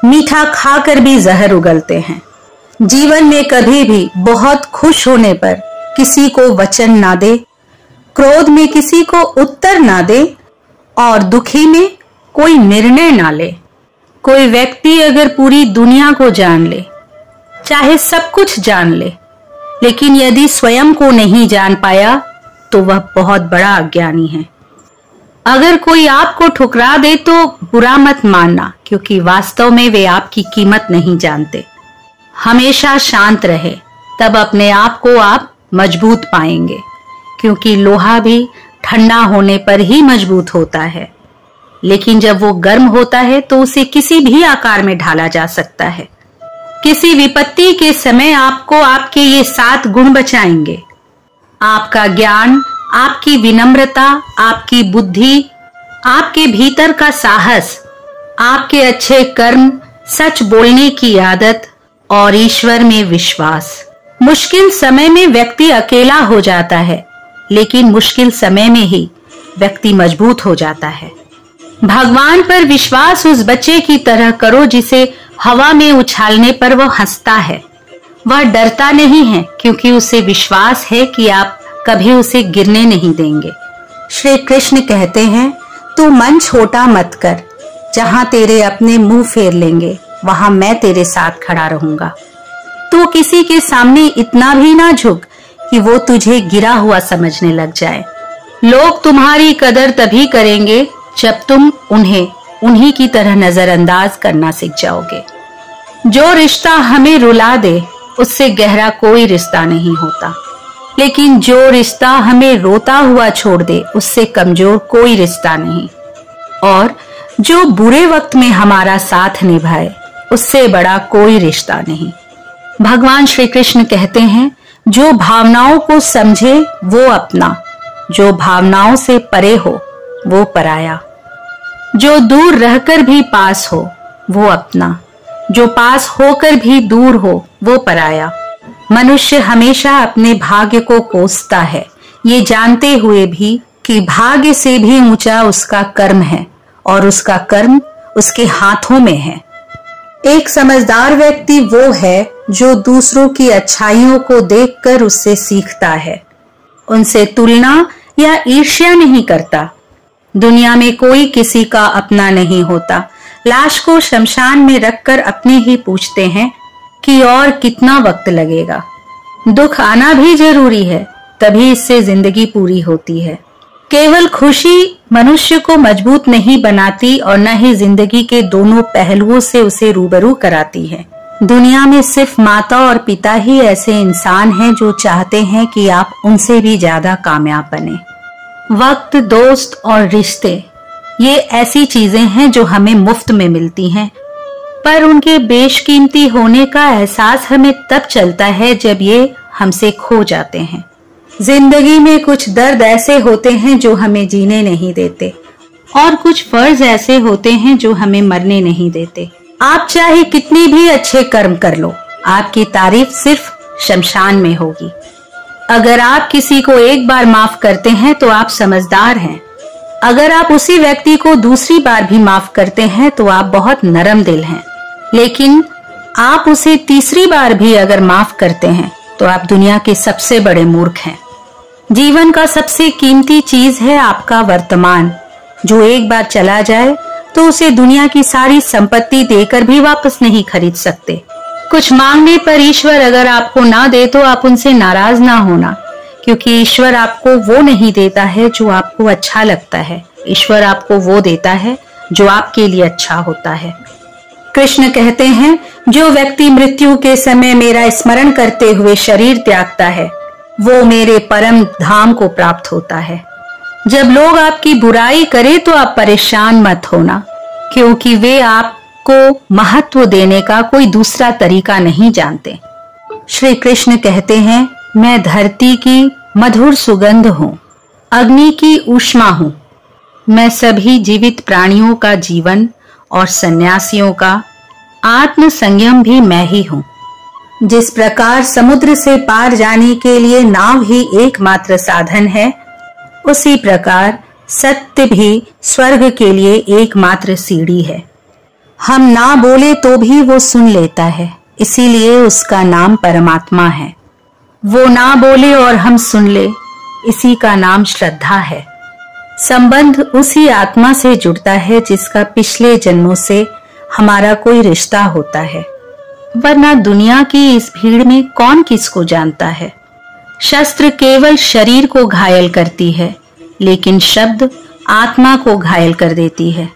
मीठा खाकर भी जहर उगलते हैं। जीवन में कभी भी बहुत खुश होने पर किसी को वचन ना दे, क्रोध में किसी को उत्तर ना दे, और दुखी में कोई निर्णय ना ले। कोई व्यक्ति अगर पूरी दुनिया को जान ले, चाहे सब कुछ जान ले, लेकिन यदि स्वयं को नहीं जान पाया तो वह बहुत बड़ा अज्ञानी है। अगर कोई आपको ठुकरा दे तो बुरा मत मानना, क्योंकि वास्तव में वे आपकी कीमत नहीं जानते। हमेशा शांत रहे, तब अपने आप को आप मजबूत पाएंगे, क्योंकि लोहा भी ठंडा होने पर ही मजबूत होता है, लेकिन जब वो गर्म होता है तो उसे किसी भी आकार में ढाला जा सकता है। किसी विपत्ति के समय आपको आपके ये 7 गुण बचाएंगे। आपका ज्ञान, आपकी विनम्रता, आपकी बुद्धि, आपके भीतर का साहस, आपके अच्छे कर्म, सच बोलने की आदत और ईश्वर में विश्वास। मुश्किल समय में व्यक्ति अकेला हो जाता है, लेकिन मुश्किल समय में ही व्यक्ति मजबूत हो जाता है। भगवान पर विश्वास उस बच्चे की तरह करो जिसे हवा में उछालने पर वह हंसता है। वह डरता नहीं है, क्योंकि उसे विश्वास है कि आप कभी उसे गिरने नहीं देंगे। श्री कृष्ण कहते हैं, तू मन छोटा मत कर, जहां तेरे अपने मुंह फेर लेंगे वहां मैं तेरे साथ खड़ा रहूंगा। तू किसी के सामने इतना भी ना झुक कि वो तुझे गिरा हुआ समझने लग जाए। लोग तुम्हारी कदर तभी करेंगे जब तुम उन्हें उन्हीं की तरह नजरअंदाज करना सीख जाओगे। जो रिश्ता हमें रुला दे उससे गहरा कोई रिश्ता नहीं होता, लेकिन जो रिश्ता हमें रोता हुआ छोड़ दे उससे कमजोर कोई रिश्ता नहीं। और जो बुरे वक्त में हमारा साथ निभाए उससे बड़ा कोई रिश्ता नहीं। भगवान श्री कृष्ण कहते हैं, जो भावनाओं को समझे वो अपना, जो भावनाओं से परे हो वो पराया। जो दूर रहकर भी पास हो वो अपना, जो पास होकर भी दूर हो वो पराया। मनुष्य हमेशा अपने भाग्य को कोसता है, ये जानते हुए भी कि भाग्य से भी ऊंचा उसका कर्म है और उसका कर्म उसके हाथों में है। एक समझदार व्यक्ति वो है जो दूसरों की अच्छाइयों को देखकर उससे सीखता है, उनसे तुलना या ईर्ष्या नहीं करता। दुनिया में कोई किसी का अपना नहीं होता। लाश को शमशान में रखकर अपने ही पूछते हैं कि और कितना वक्त लगेगा। दुख आना भी जरूरी है, तभी इससे जिंदगी पूरी होती है। केवल खुशी मनुष्य को मजबूत नहीं बनाती और न ही जिंदगी के दोनों पहलुओं से उसे रूबरू कराती है। दुनिया में सिर्फ माता और पिता ही ऐसे इंसान हैं जो चाहते हैं कि आप उनसे भी ज्यादा कामयाब बने। वक्त, दोस्त और रिश्ते, ये ऐसी चीजें हैं जो हमें मुफ्त में मिलती हैं, पर उनके बेशकीमती होने का एहसास हमें तब चलता है जब ये हमसे खो जाते हैं। जिंदगी में कुछ दर्द ऐसे होते हैं जो हमें जीने नहीं देते, और कुछ फर्ज ऐसे होते हैं जो हमें मरने नहीं देते। आप चाहे कितने भी अच्छे कर्म कर लो, आपकी तारीफ सिर्फ शमशान में होगी। अगर आप किसी को एक बार माफ करते हैं तो आप समझदार हैं। अगर आप उसी व्यक्ति को दूसरी बार भी माफ करते हैं तो आप बहुत नरम दिल हैं। लेकिन आप उसे तीसरी बार भी अगर माफ करते हैं तो आप दुनिया के सबसे बड़े मूर्ख हैं। जीवन का सबसे कीमती चीज है आपका वर्तमान, जो एक बार चला जाए तो उसे दुनिया की सारी संपत्ति देकर भी वापस नहीं खरीद सकते। कुछ मांगने पर ईश्वर अगर आपको ना दे तो आप उनसे नाराज ना होना, क्योंकि ईश्वर आपको वो नहीं देता है जो आपको अच्छा लगता है। ईश्वर आपको वो देता है जो आपके लिए अच्छा होता है। कृष्ण कहते हैं, जो व्यक्ति मृत्यु के समय मेरा स्मरण करते हुए शरीर त्यागता है वो मेरे परम धाम को प्राप्त होता है। जब लोग आपकी बुराई करें तो आप परेशान मत होना, क्योंकि वे आपको महत्व देने का कोई दूसरा तरीका नहीं जानते। श्री कृष्ण कहते हैं, मैं धरती की मधुर सुगंध हूँ, अग्नि की ऊष्मा हूँ। मैं सभी जीवित प्राणियों का जीवन और सन्यासियों का आत्म संयम भी मैं ही हूँ। जिस प्रकार समुद्र से पार जाने के लिए नाव ही एकमात्र साधन है, उसी प्रकार सत्य भी स्वर्ग के लिए एकमात्र सीढ़ी है। हम ना बोले तो भी वो सुन लेता है, इसीलिए उसका नाम परमात्मा है। वो ना बोले और हम सुन ले, इसी का नाम श्रद्धा है। संबंध उसी आत्मा से जुड़ता है जिसका पिछले जन्मों से हमारा कोई रिश्ता होता है, वरना दुनिया की इस भीड़ में कौन किसको जानता है। शस्त्र केवल शरीर को घायल करती है, लेकिन शब्द आत्मा को घायल कर देती है।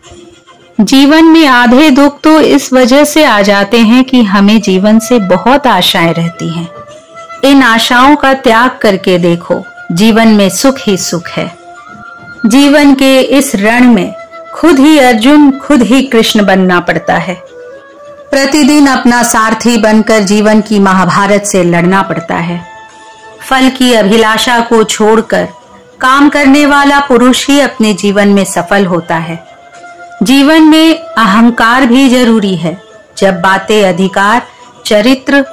जीवन में आधे दुख तो इस वजह से आ जाते हैं कि हमें जीवन से बहुत आशाएं रहती हैं। इन आशाओं का त्याग करके देखो, जीवन में सुख ही सुख है। जीवन के इस रण में खुद ही अर्जुन, खुद ही कृष्ण बनना पड़ता है। प्रतिदिन अपना सारथी बनकर जीवन की महाभारत से लड़ना पड़ता है। फल की अभिलाषा को छोड़कर काम करने वाला पुरुष ही अपने जीवन में सफल होता है। जीवन में अहंकार भी जरूरी है, जब बातें अधिकार, चरित्र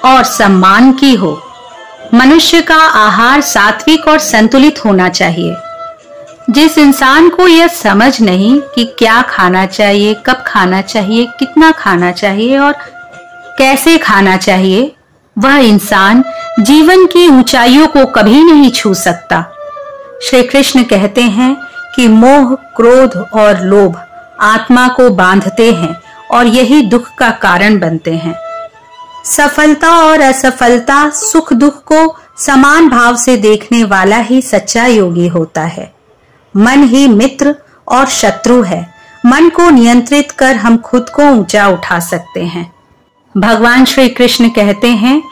और सम्मान की हो। मनुष्य का आहार सात्विक और संतुलित होना चाहिए। जिस इंसान को यह समझ नहीं कि क्या खाना चाहिए, कब खाना चाहिए, कितना खाना चाहिए और कैसे खाना चाहिए, वह इंसान जीवन की ऊंचाइयों को कभी नहीं छू सकता। श्री कृष्ण कहते हैं कि मोह, क्रोध और लोभ आत्मा को बांधते हैं और यही दुख का कारण बनते हैं। सफलता और असफलता, सुख दुख को समान भाव से देखने वाला ही सच्चा योगी होता है। मन ही मित्र और शत्रु है। मन को नियंत्रित कर हम खुद को ऊंचा उठा सकते हैं। भगवान श्री कृष्ण कहते हैं,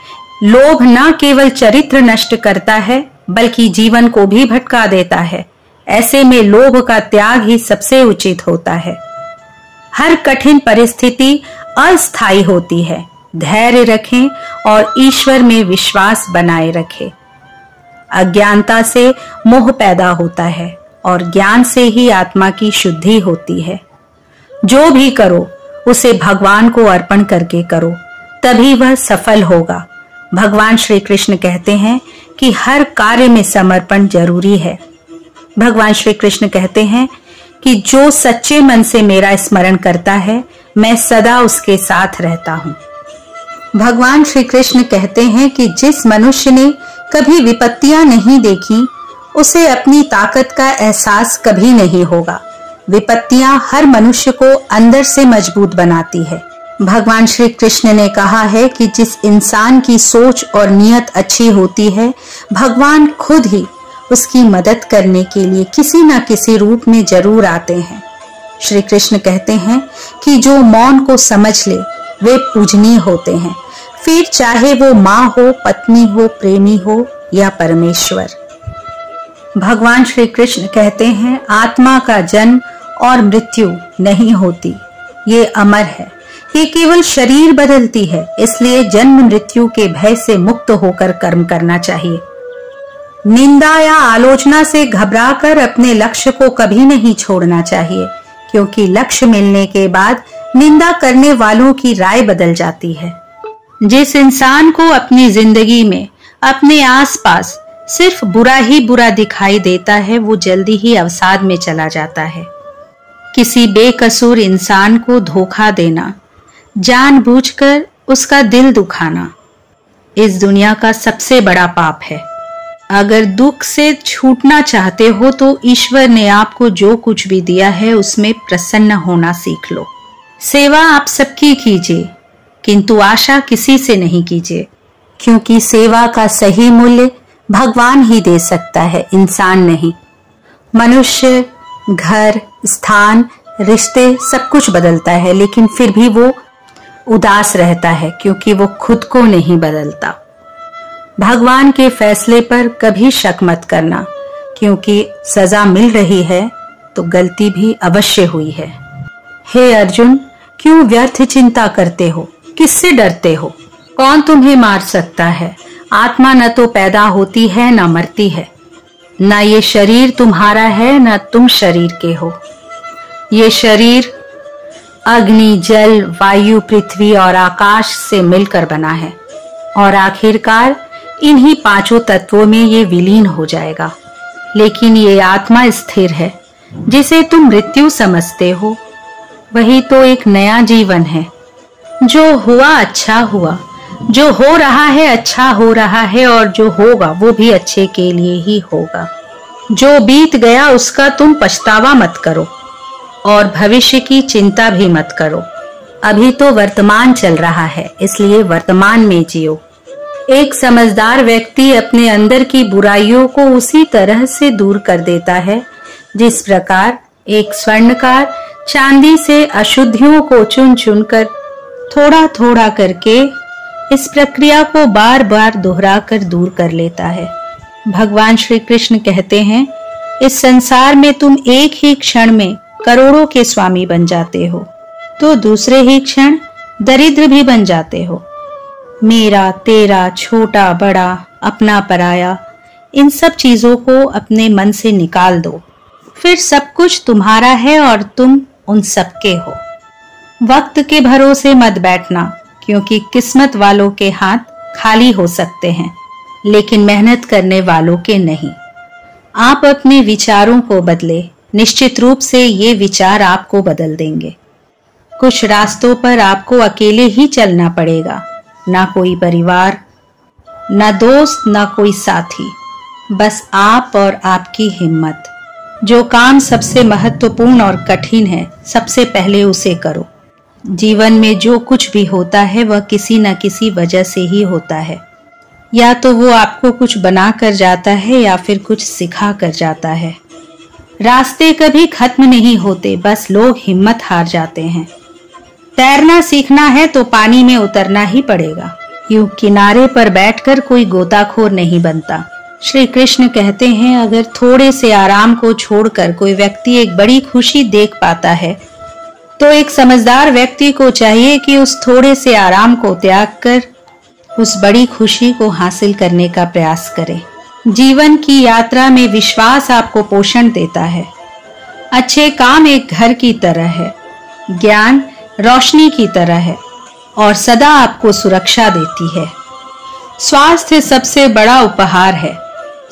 लोभ न केवल चरित्र नष्ट करता है, बल्कि जीवन को भी भटका देता है। ऐसे में लोभ का त्याग ही सबसे उचित होता है। हर कठिन परिस्थिति अस्थायी होती है। धैर्य रखें और ईश्वर में विश्वास बनाए रखें। अज्ञानता से मोह पैदा होता है और ज्ञान से ही आत्मा की शुद्धि होती है। जो भी करो उसे भगवान को अर्पण करके करो, तभी वह सफल होगा। भगवान श्री कृष्ण कहते हैं कि हर कार्य में समर्पण जरूरी है। भगवान श्री कृष्ण कहते हैं कि जो सच्चे मन से मेरा स्मरण करता है, मैं सदा उसके साथ रहता हूँ। भगवान श्री कृष्ण कहते हैं कि जिस मनुष्य ने कभी विपत्तियां नहीं देखी, उसे अपनी ताकत का एहसास कभी नहीं होगा। विपत्तियां हर मनुष्य को अंदर से मजबूत बनाती है। भगवान श्री कृष्ण ने कहा है कि जिस इंसान की सोच और नियत अच्छी होती है, भगवान खुद ही उसकी मदद करने के लिए किसी न किसी रूप में जरूर आते हैं। श्री कृष्ण कहते हैं कि जो मौन को समझ ले वे पूजनीय होते हैं, फिर चाहे वो माँ हो, पत्नी हो, प्रेमी हो या परमेश्वर। भगवान श्री कृष्ण कहते हैं, आत्मा का जन्म और मृत्यु नहीं होती, ये अमर है। ये केवल शरीर बदलती है, इसलिए जन्म मृत्यु के भय से मुक्त होकर कर्म करना चाहिए। निंदा या आलोचना से घबराकर अपने लक्ष्य को कभी नहीं छोड़ना चाहिए, क्योंकि लक्ष्य मिलने के बाद निंदा करने वालों की राय बदल जाती है। जिस इंसान को अपनी जिंदगी में अपने आसपास सिर्फ बुरा ही बुरा दिखाई देता है, वो जल्दी ही अवसाद में चला जाता है। किसी बेकसूर इंसान को धोखा देना, जानबूझकर उसका दिल दुखाना, इस दुनिया का सबसे बड़ा पाप है। अगर दुख से छूटना चाहते हो तो ईश्वर ने आपको जो कुछ भी दिया है उसमें प्रसन्न होना सीख लो। सेवा आप सबकी कीजिए, किंतु आशा किसी से नहीं कीजिए, क्योंकि सेवा का सही मूल्य भगवान ही दे सकता है, इंसान नहीं। मनुष्य, घर, स्थान, रिश्ते सब कुछ बदलता है, लेकिन फिर भी वो उदास रहता है क्योंकि वो खुद को नहीं बदलता। भगवान के फैसले पर कभी शक मत करना, क्योंकि सजा मिल रही है तो गलती भी अवश्य हुई है। हे अर्जुन, क्यों व्यर्थ चिंता करते हो? किससे डरते हो? कौन तुम्हें मार सकता है? आत्मा न तो पैदा होती है न मरती है। न ये शरीर तुम्हारा है न तुम शरीर के हो। ये शरीर अग्नि, जल, वायु, पृथ्वी और आकाश से मिलकर बना है और आखिरकार इन्हीं पांचों तत्वों में ये विलीन हो जाएगा। लेकिन ये आत्मा स्थिर है जिसे तुम मृत्यु समझते हो। वही तो एक नया जीवन है। जो हुआ अच्छा हुआ, जो हो रहा है अच्छा हो रहा है और जो होगा वो भी अच्छे के लिए ही होगा। जो बीत गया उसका तुम पछतावा मत करो और भविष्य की चिंता भी मत करो। अभी तो वर्तमान चल रहा है, इसलिए वर्तमान में जियो। एक समझदार व्यक्ति अपने अंदर की बुराइयों को उसी तरह से दूर कर देता है जिस प्रकार एक स्वर्णकार चांदी से अशुद्धियों को चुन चुन कर थोड़ा थोड़ा करके इस प्रक्रिया को बार बार दोहरा कर दूर कर लेता है। भगवान श्री कृष्ण कहते हैं, इस संसार में तुम एक ही क्षण में करोड़ों के स्वामी बन जाते हो तो दूसरे ही क्षण दरिद्र भी बन जाते हो। मेरा, तेरा, छोटा, बड़ा, अपना, पराया, इन सब चीजों को अपने मन से निकाल दो, फिर सब कुछ तुम्हारा है और तुम उन सबके हो। वक्त के भरोसे मत बैठना, क्योंकि किस्मत वालों के हाथ खाली हो सकते हैं लेकिन मेहनत करने वालों के नहीं। आप अपने विचारों को बदले, निश्चित रूप से ये विचार आपको बदल देंगे। कुछ रास्तों पर आपको अकेले ही चलना पड़ेगा, ना कोई परिवार, ना दोस्त, ना कोई साथी, बस आप और आपकी हिम्मत। जो काम सबसे महत्वपूर्ण और कठिन है, सबसे पहले उसे करो। जीवन में जो कुछ भी होता है वह किसी न किसी वजह से ही होता है। या तो वो आपको कुछ बना कर जाता है या फिर कुछ सिखा कर जाता है। रास्ते कभी खत्म नहीं होते, बस लोग हिम्मत हार जाते हैं। तैरना सीखना है तो पानी में उतरना ही पड़ेगा। यूं किनारे पर बैठकर कोई गोताखोर नहीं बनता। श्री कृष्ण कहते हैं, अगर थोड़े से आराम को छोड़कर कोई व्यक्ति एक बड़ी खुशी देख पाता है तो एक समझदार व्यक्ति को चाहिए कि उस थोड़े से आराम को त्याग कर उस बड़ी खुशी को हासिल करने का प्रयास करे। जीवन की यात्रा में विश्वास आपको पोषण देता है। अच्छे काम एक घर की तरह है, ज्ञान रोशनी की तरह है और सदा आपको सुरक्षा देती है। स्वास्थ्य सबसे बड़ा उपहार है,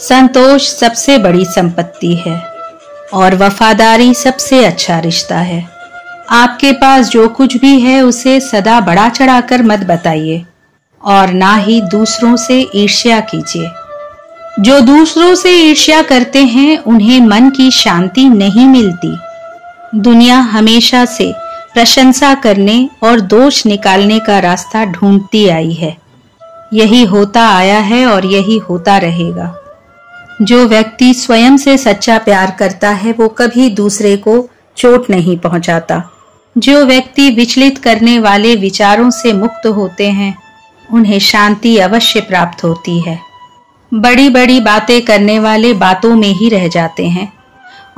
संतोष सबसे बड़ी संपत्ति है और वफादारी सबसे अच्छा रिश्ता है। आपके पास जो कुछ भी है उसे सदा बढ़ा चढ़ाकर मत बताइए और ना ही दूसरों से ईर्ष्या कीजिए। जो दूसरों से ईर्ष्या करते हैं उन्हें मन की शांति नहीं मिलती। दुनिया हमेशा से प्रशंसा करने और दोष निकालने का रास्ता ढूंढती आई है। यही होता आया है और यही होता रहेगा। जो व्यक्ति स्वयं से सच्चा प्यार करता है वो कभी दूसरे को चोट नहीं पहुंचाता। जो व्यक्ति विचलित करने वाले विचारों से मुक्त होते हैं उन्हें शांति अवश्य प्राप्त होती है। बड़ी बड़ी बातें करने वाले बातों में ही रह जाते हैं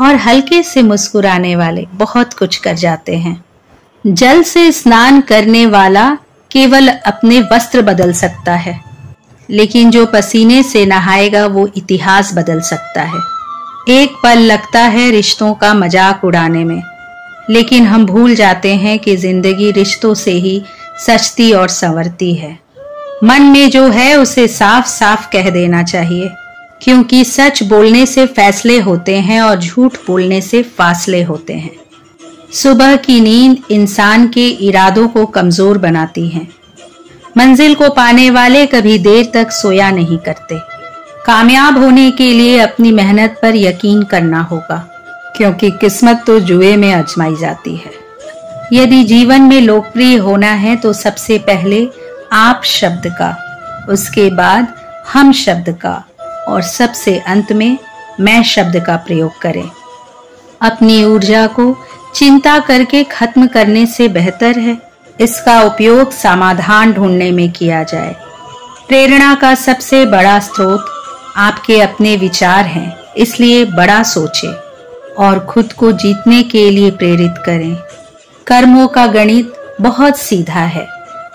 और हल्के से मुस्कुराने वाले बहुत कुछ कर जाते हैं। जल से स्नान करने वाला केवल अपने वस्त्र बदल सकता है, लेकिन जो पसीने से नहाएगा वो इतिहास बदल सकता है। एक पल लगता है रिश्तों का मजाक उड़ाने में, लेकिन हम भूल जाते हैं कि जिंदगी रिश्तों से ही सजती और संवरती है। मन में जो है उसे साफ साफ कह देना चाहिए, क्योंकि सच बोलने से फैसले होते हैं और झूठ बोलने से फासले होते हैं। सुबह की नींद इंसान के इरादों को कमजोर बनाती है। मंजिल को पाने वाले कभी देर तक सोया नहीं करते। कामयाब होने के लिए अपनी मेहनत पर यकीन करना होगा, क्योंकि किस्मत तो जुए में आजमाई जाती है। यदि जीवन में लोकप्रिय होना है तो सबसे पहले आप शब्द का, उसके बाद हम शब्द का और सबसे अंत में मैं शब्द का प्रयोग करें। अपनी ऊर्जा को चिंता करके खत्म करने से बेहतर है इसका उपयोग समाधान ढूंढने में किया जाए। प्रेरणा का सबसे बड़ा स्रोत आपके अपने विचार हैं, इसलिए बड़ा सोचें और खुद को जीतने के लिए प्रेरित करें। कर्मों का गणित बहुत सीधा है।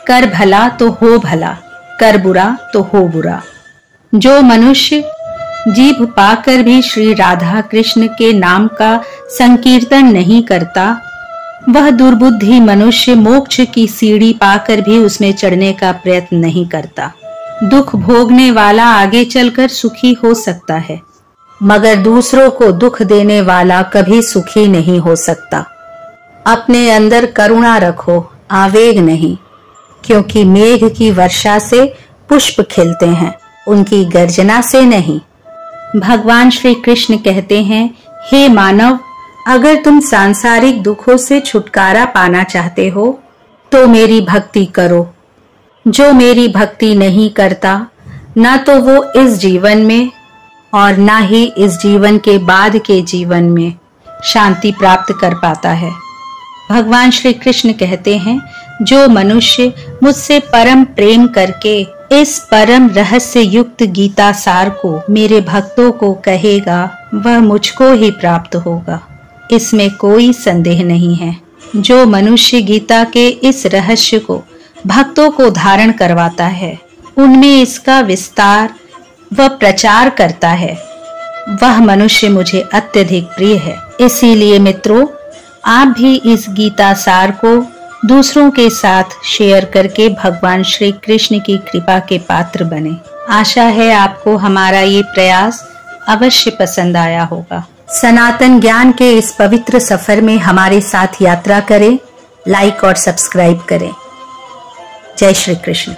कर भला तो हो भला, कर बुरा तो हो बुरा। जो मनुष्य जीभ पाकर भी श्री राधा कृष्ण के नाम का संकीर्तन नहीं करता, वह दुर्बुद्धि मनुष्य मोक्ष की सीढ़ी पाकर भी उसमें चढ़ने का प्रयत्न नहीं करता। दुख भोगने वाला आगे चलकर सुखी हो सकता है, मगर दूसरों को दुख देने वाला कभी सुखी नहीं हो सकता। अपने अंदर करुणा रखो, आवेग नहीं, क्योंकि मेघ की वर्षा से पुष्प खिलते हैं, उनकी गर्जना से नहीं। भगवान श्री कृष्ण कहते हैं, हे मानव, अगर तुम सांसारिक दुखों से छुटकारा पाना चाहते हो तो मेरी भक्ति करो। जो मेरी भक्ति नहीं करता, ना तो वो इस जीवन में और ना ही इस जीवन के बाद के जीवन में शांति प्राप्त कर पाता है। भगवान श्री कृष्ण कहते हैं, जो मनुष्य मुझसे परम प्रेम करके इस परम रहस्य युक्त गीता सार को मेरे भक्तों को कहेगा, वह मुझको ही प्राप्त होगा, इसमें कोई संदेह नहीं है। जो मनुष्य गीता के इस रहस्य को भक्तों को धारण करवाता है, उनमें इसका विस्तार व प्रचार करता है, वह मनुष्य मुझे अत्यधिक प्रिय है। इसीलिए मित्रों, आप भी इस गीता सार को दूसरों के साथ शेयर करके भगवान श्री कृष्ण की कृपा के पात्र बने। आशा है आपको हमारा ये प्रयास अवश्य पसंद आया होगा। सनातन ज्ञान के इस पवित्र सफर में हमारे साथ यात्रा करें, लाइक और सब्सक्राइब करें। जय श्री कृष्ण।